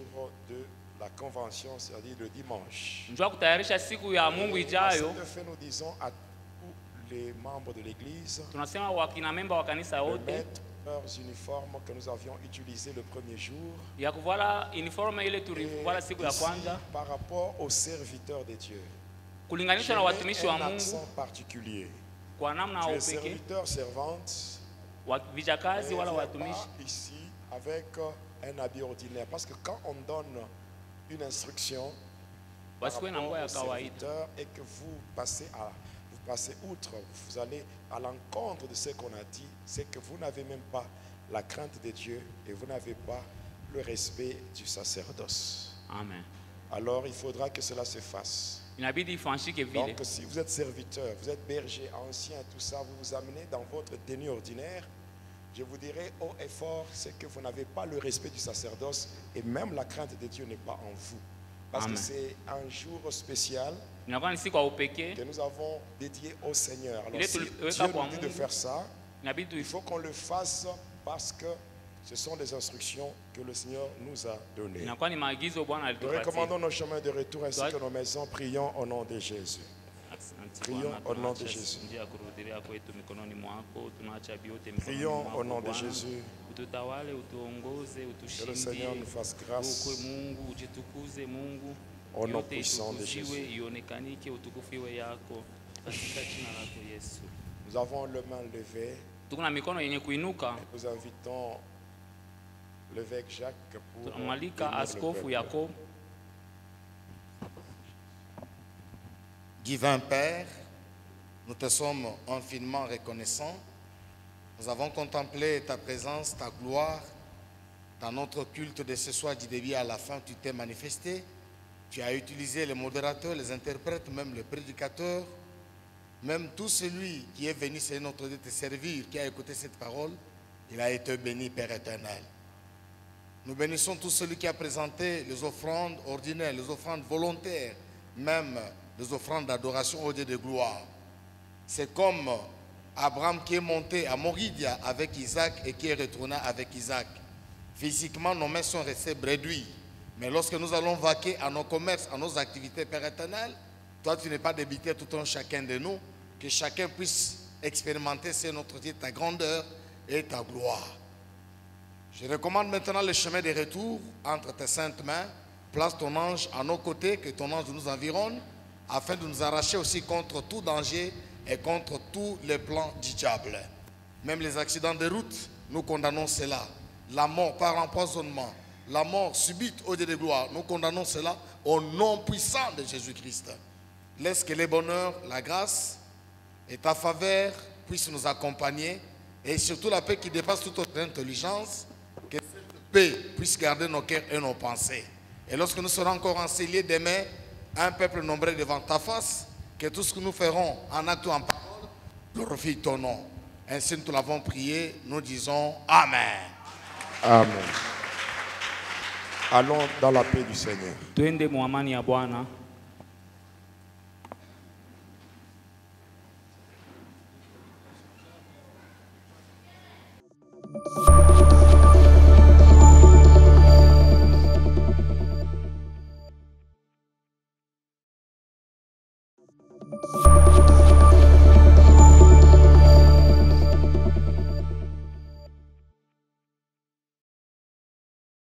de la convention, c'est-à-dire le dimanche. njoo kutayarisha siku ya Mungu Et à ijayo. cet effet, nous disons à tous les membres de l'Église Tunasema wakina memba wa kanisa de wote mettre leurs uniformes que nous avions utilisés le premier jour. ya kuvala uniforme ile Et tulivala siku ya ici, kwanza, par rapport aux serviteurs de Dieu, kulinganishwa na je watumishi mets wa un Mungu accent particulier. kwa namna Tu ya es upekee, serviteur, servante, vijakazi et wala viens watumishi pas ici avec un habit ordinaire. Parce que quand on donne une instruction par wasikuwe na rapport nguo ya aux kawaida. serviteurs et que vous passez outre, vous allez à l'encontre de ce qu'on a dit, c'est que vous n'avez même pas la crainte de Dieu et vous n'avez pas le respect du sacerdoce. Amen. Alors il faudra que cela se fasse. Donc si vous êtes serviteur, vous êtes berger, ancien, tout ça, vous vous amenez dans votre tenue ordinaire, je vous dirai haut et fort, c'est que vous n'avez pas le respect du sacerdoce et même la crainte de Dieu n'est pas en vous. Parce que c'est un jour spécial que nous avons dédié au Seigneur. Alors si Dieu nous dit de faire ça, il faut qu'on le fasse parce que ce sont des instructions que le Seigneur nous a données. Nous recommandons nos chemins de retour ainsi que nos maisons. Prions au nom de Jésus. Prions au nom de Jésus. Prions au nom de Jésus. Que le Seigneur nous fasse grâce. Au nom puissant de Jésus. Nous avons les mains levées. Nous invitons l'évêque Jacques pour Divin Père, nous te sommes infiniment reconnaissants. Nous avons contemplé ta présence, ta gloire. Dans notre culte de ce soir, du début à la fin, tu t'es manifesté. Tu as utilisé les modérateurs, les interprètes, même les prédicateurs, même tout celui qui est venu, c'est notre Dieu, te servir, qui a écouté cette parole, il a été béni, Père éternel. Nous bénissons tout celui qui a présenté les offrandes ordinaires, les offrandes volontaires, même les offrandes d'adoration au Dieu de gloire. C'est comme Abraham qui est monté à Moridia avec Isaac et qui est retourné avec Isaac. Physiquement, nos mains sont restées réduites. Mais lorsque nous allons vaquer à nos commerces, à nos activités, Père éternel, toi tu n'es pas débité tout un chacun de nous, que chacun puisse expérimenter, c'est notre Dieu, ta grandeur et ta gloire. Je recommande maintenant le chemin de retour entre tes saintes mains. Place ton ange à nos côtés, que ton ange nous environne, afin de nous arracher aussi contre tout danger et contre tous les plans du diable. Même les accidents de route, nous condamnons cela. La mort par empoisonnement, la mort subite au Dieu de gloire, nous condamnons cela au nom puissant de Jésus-Christ. Laisse que les bonheurs, la grâce et ta faveur puissent nous accompagner, et surtout la paix qui dépasse toute autre intelligence, que cette paix puisse garder nos cœurs et nos pensées. Et lorsque nous serons encore enseigés demain, un peuple nombreux devant ta face, que tout ce que nous ferons en acte ou en parole glorifie ton nom. Ainsi nous l'avons prié, nous disons Amen. Amen. Allons dans la paix du Seigneur.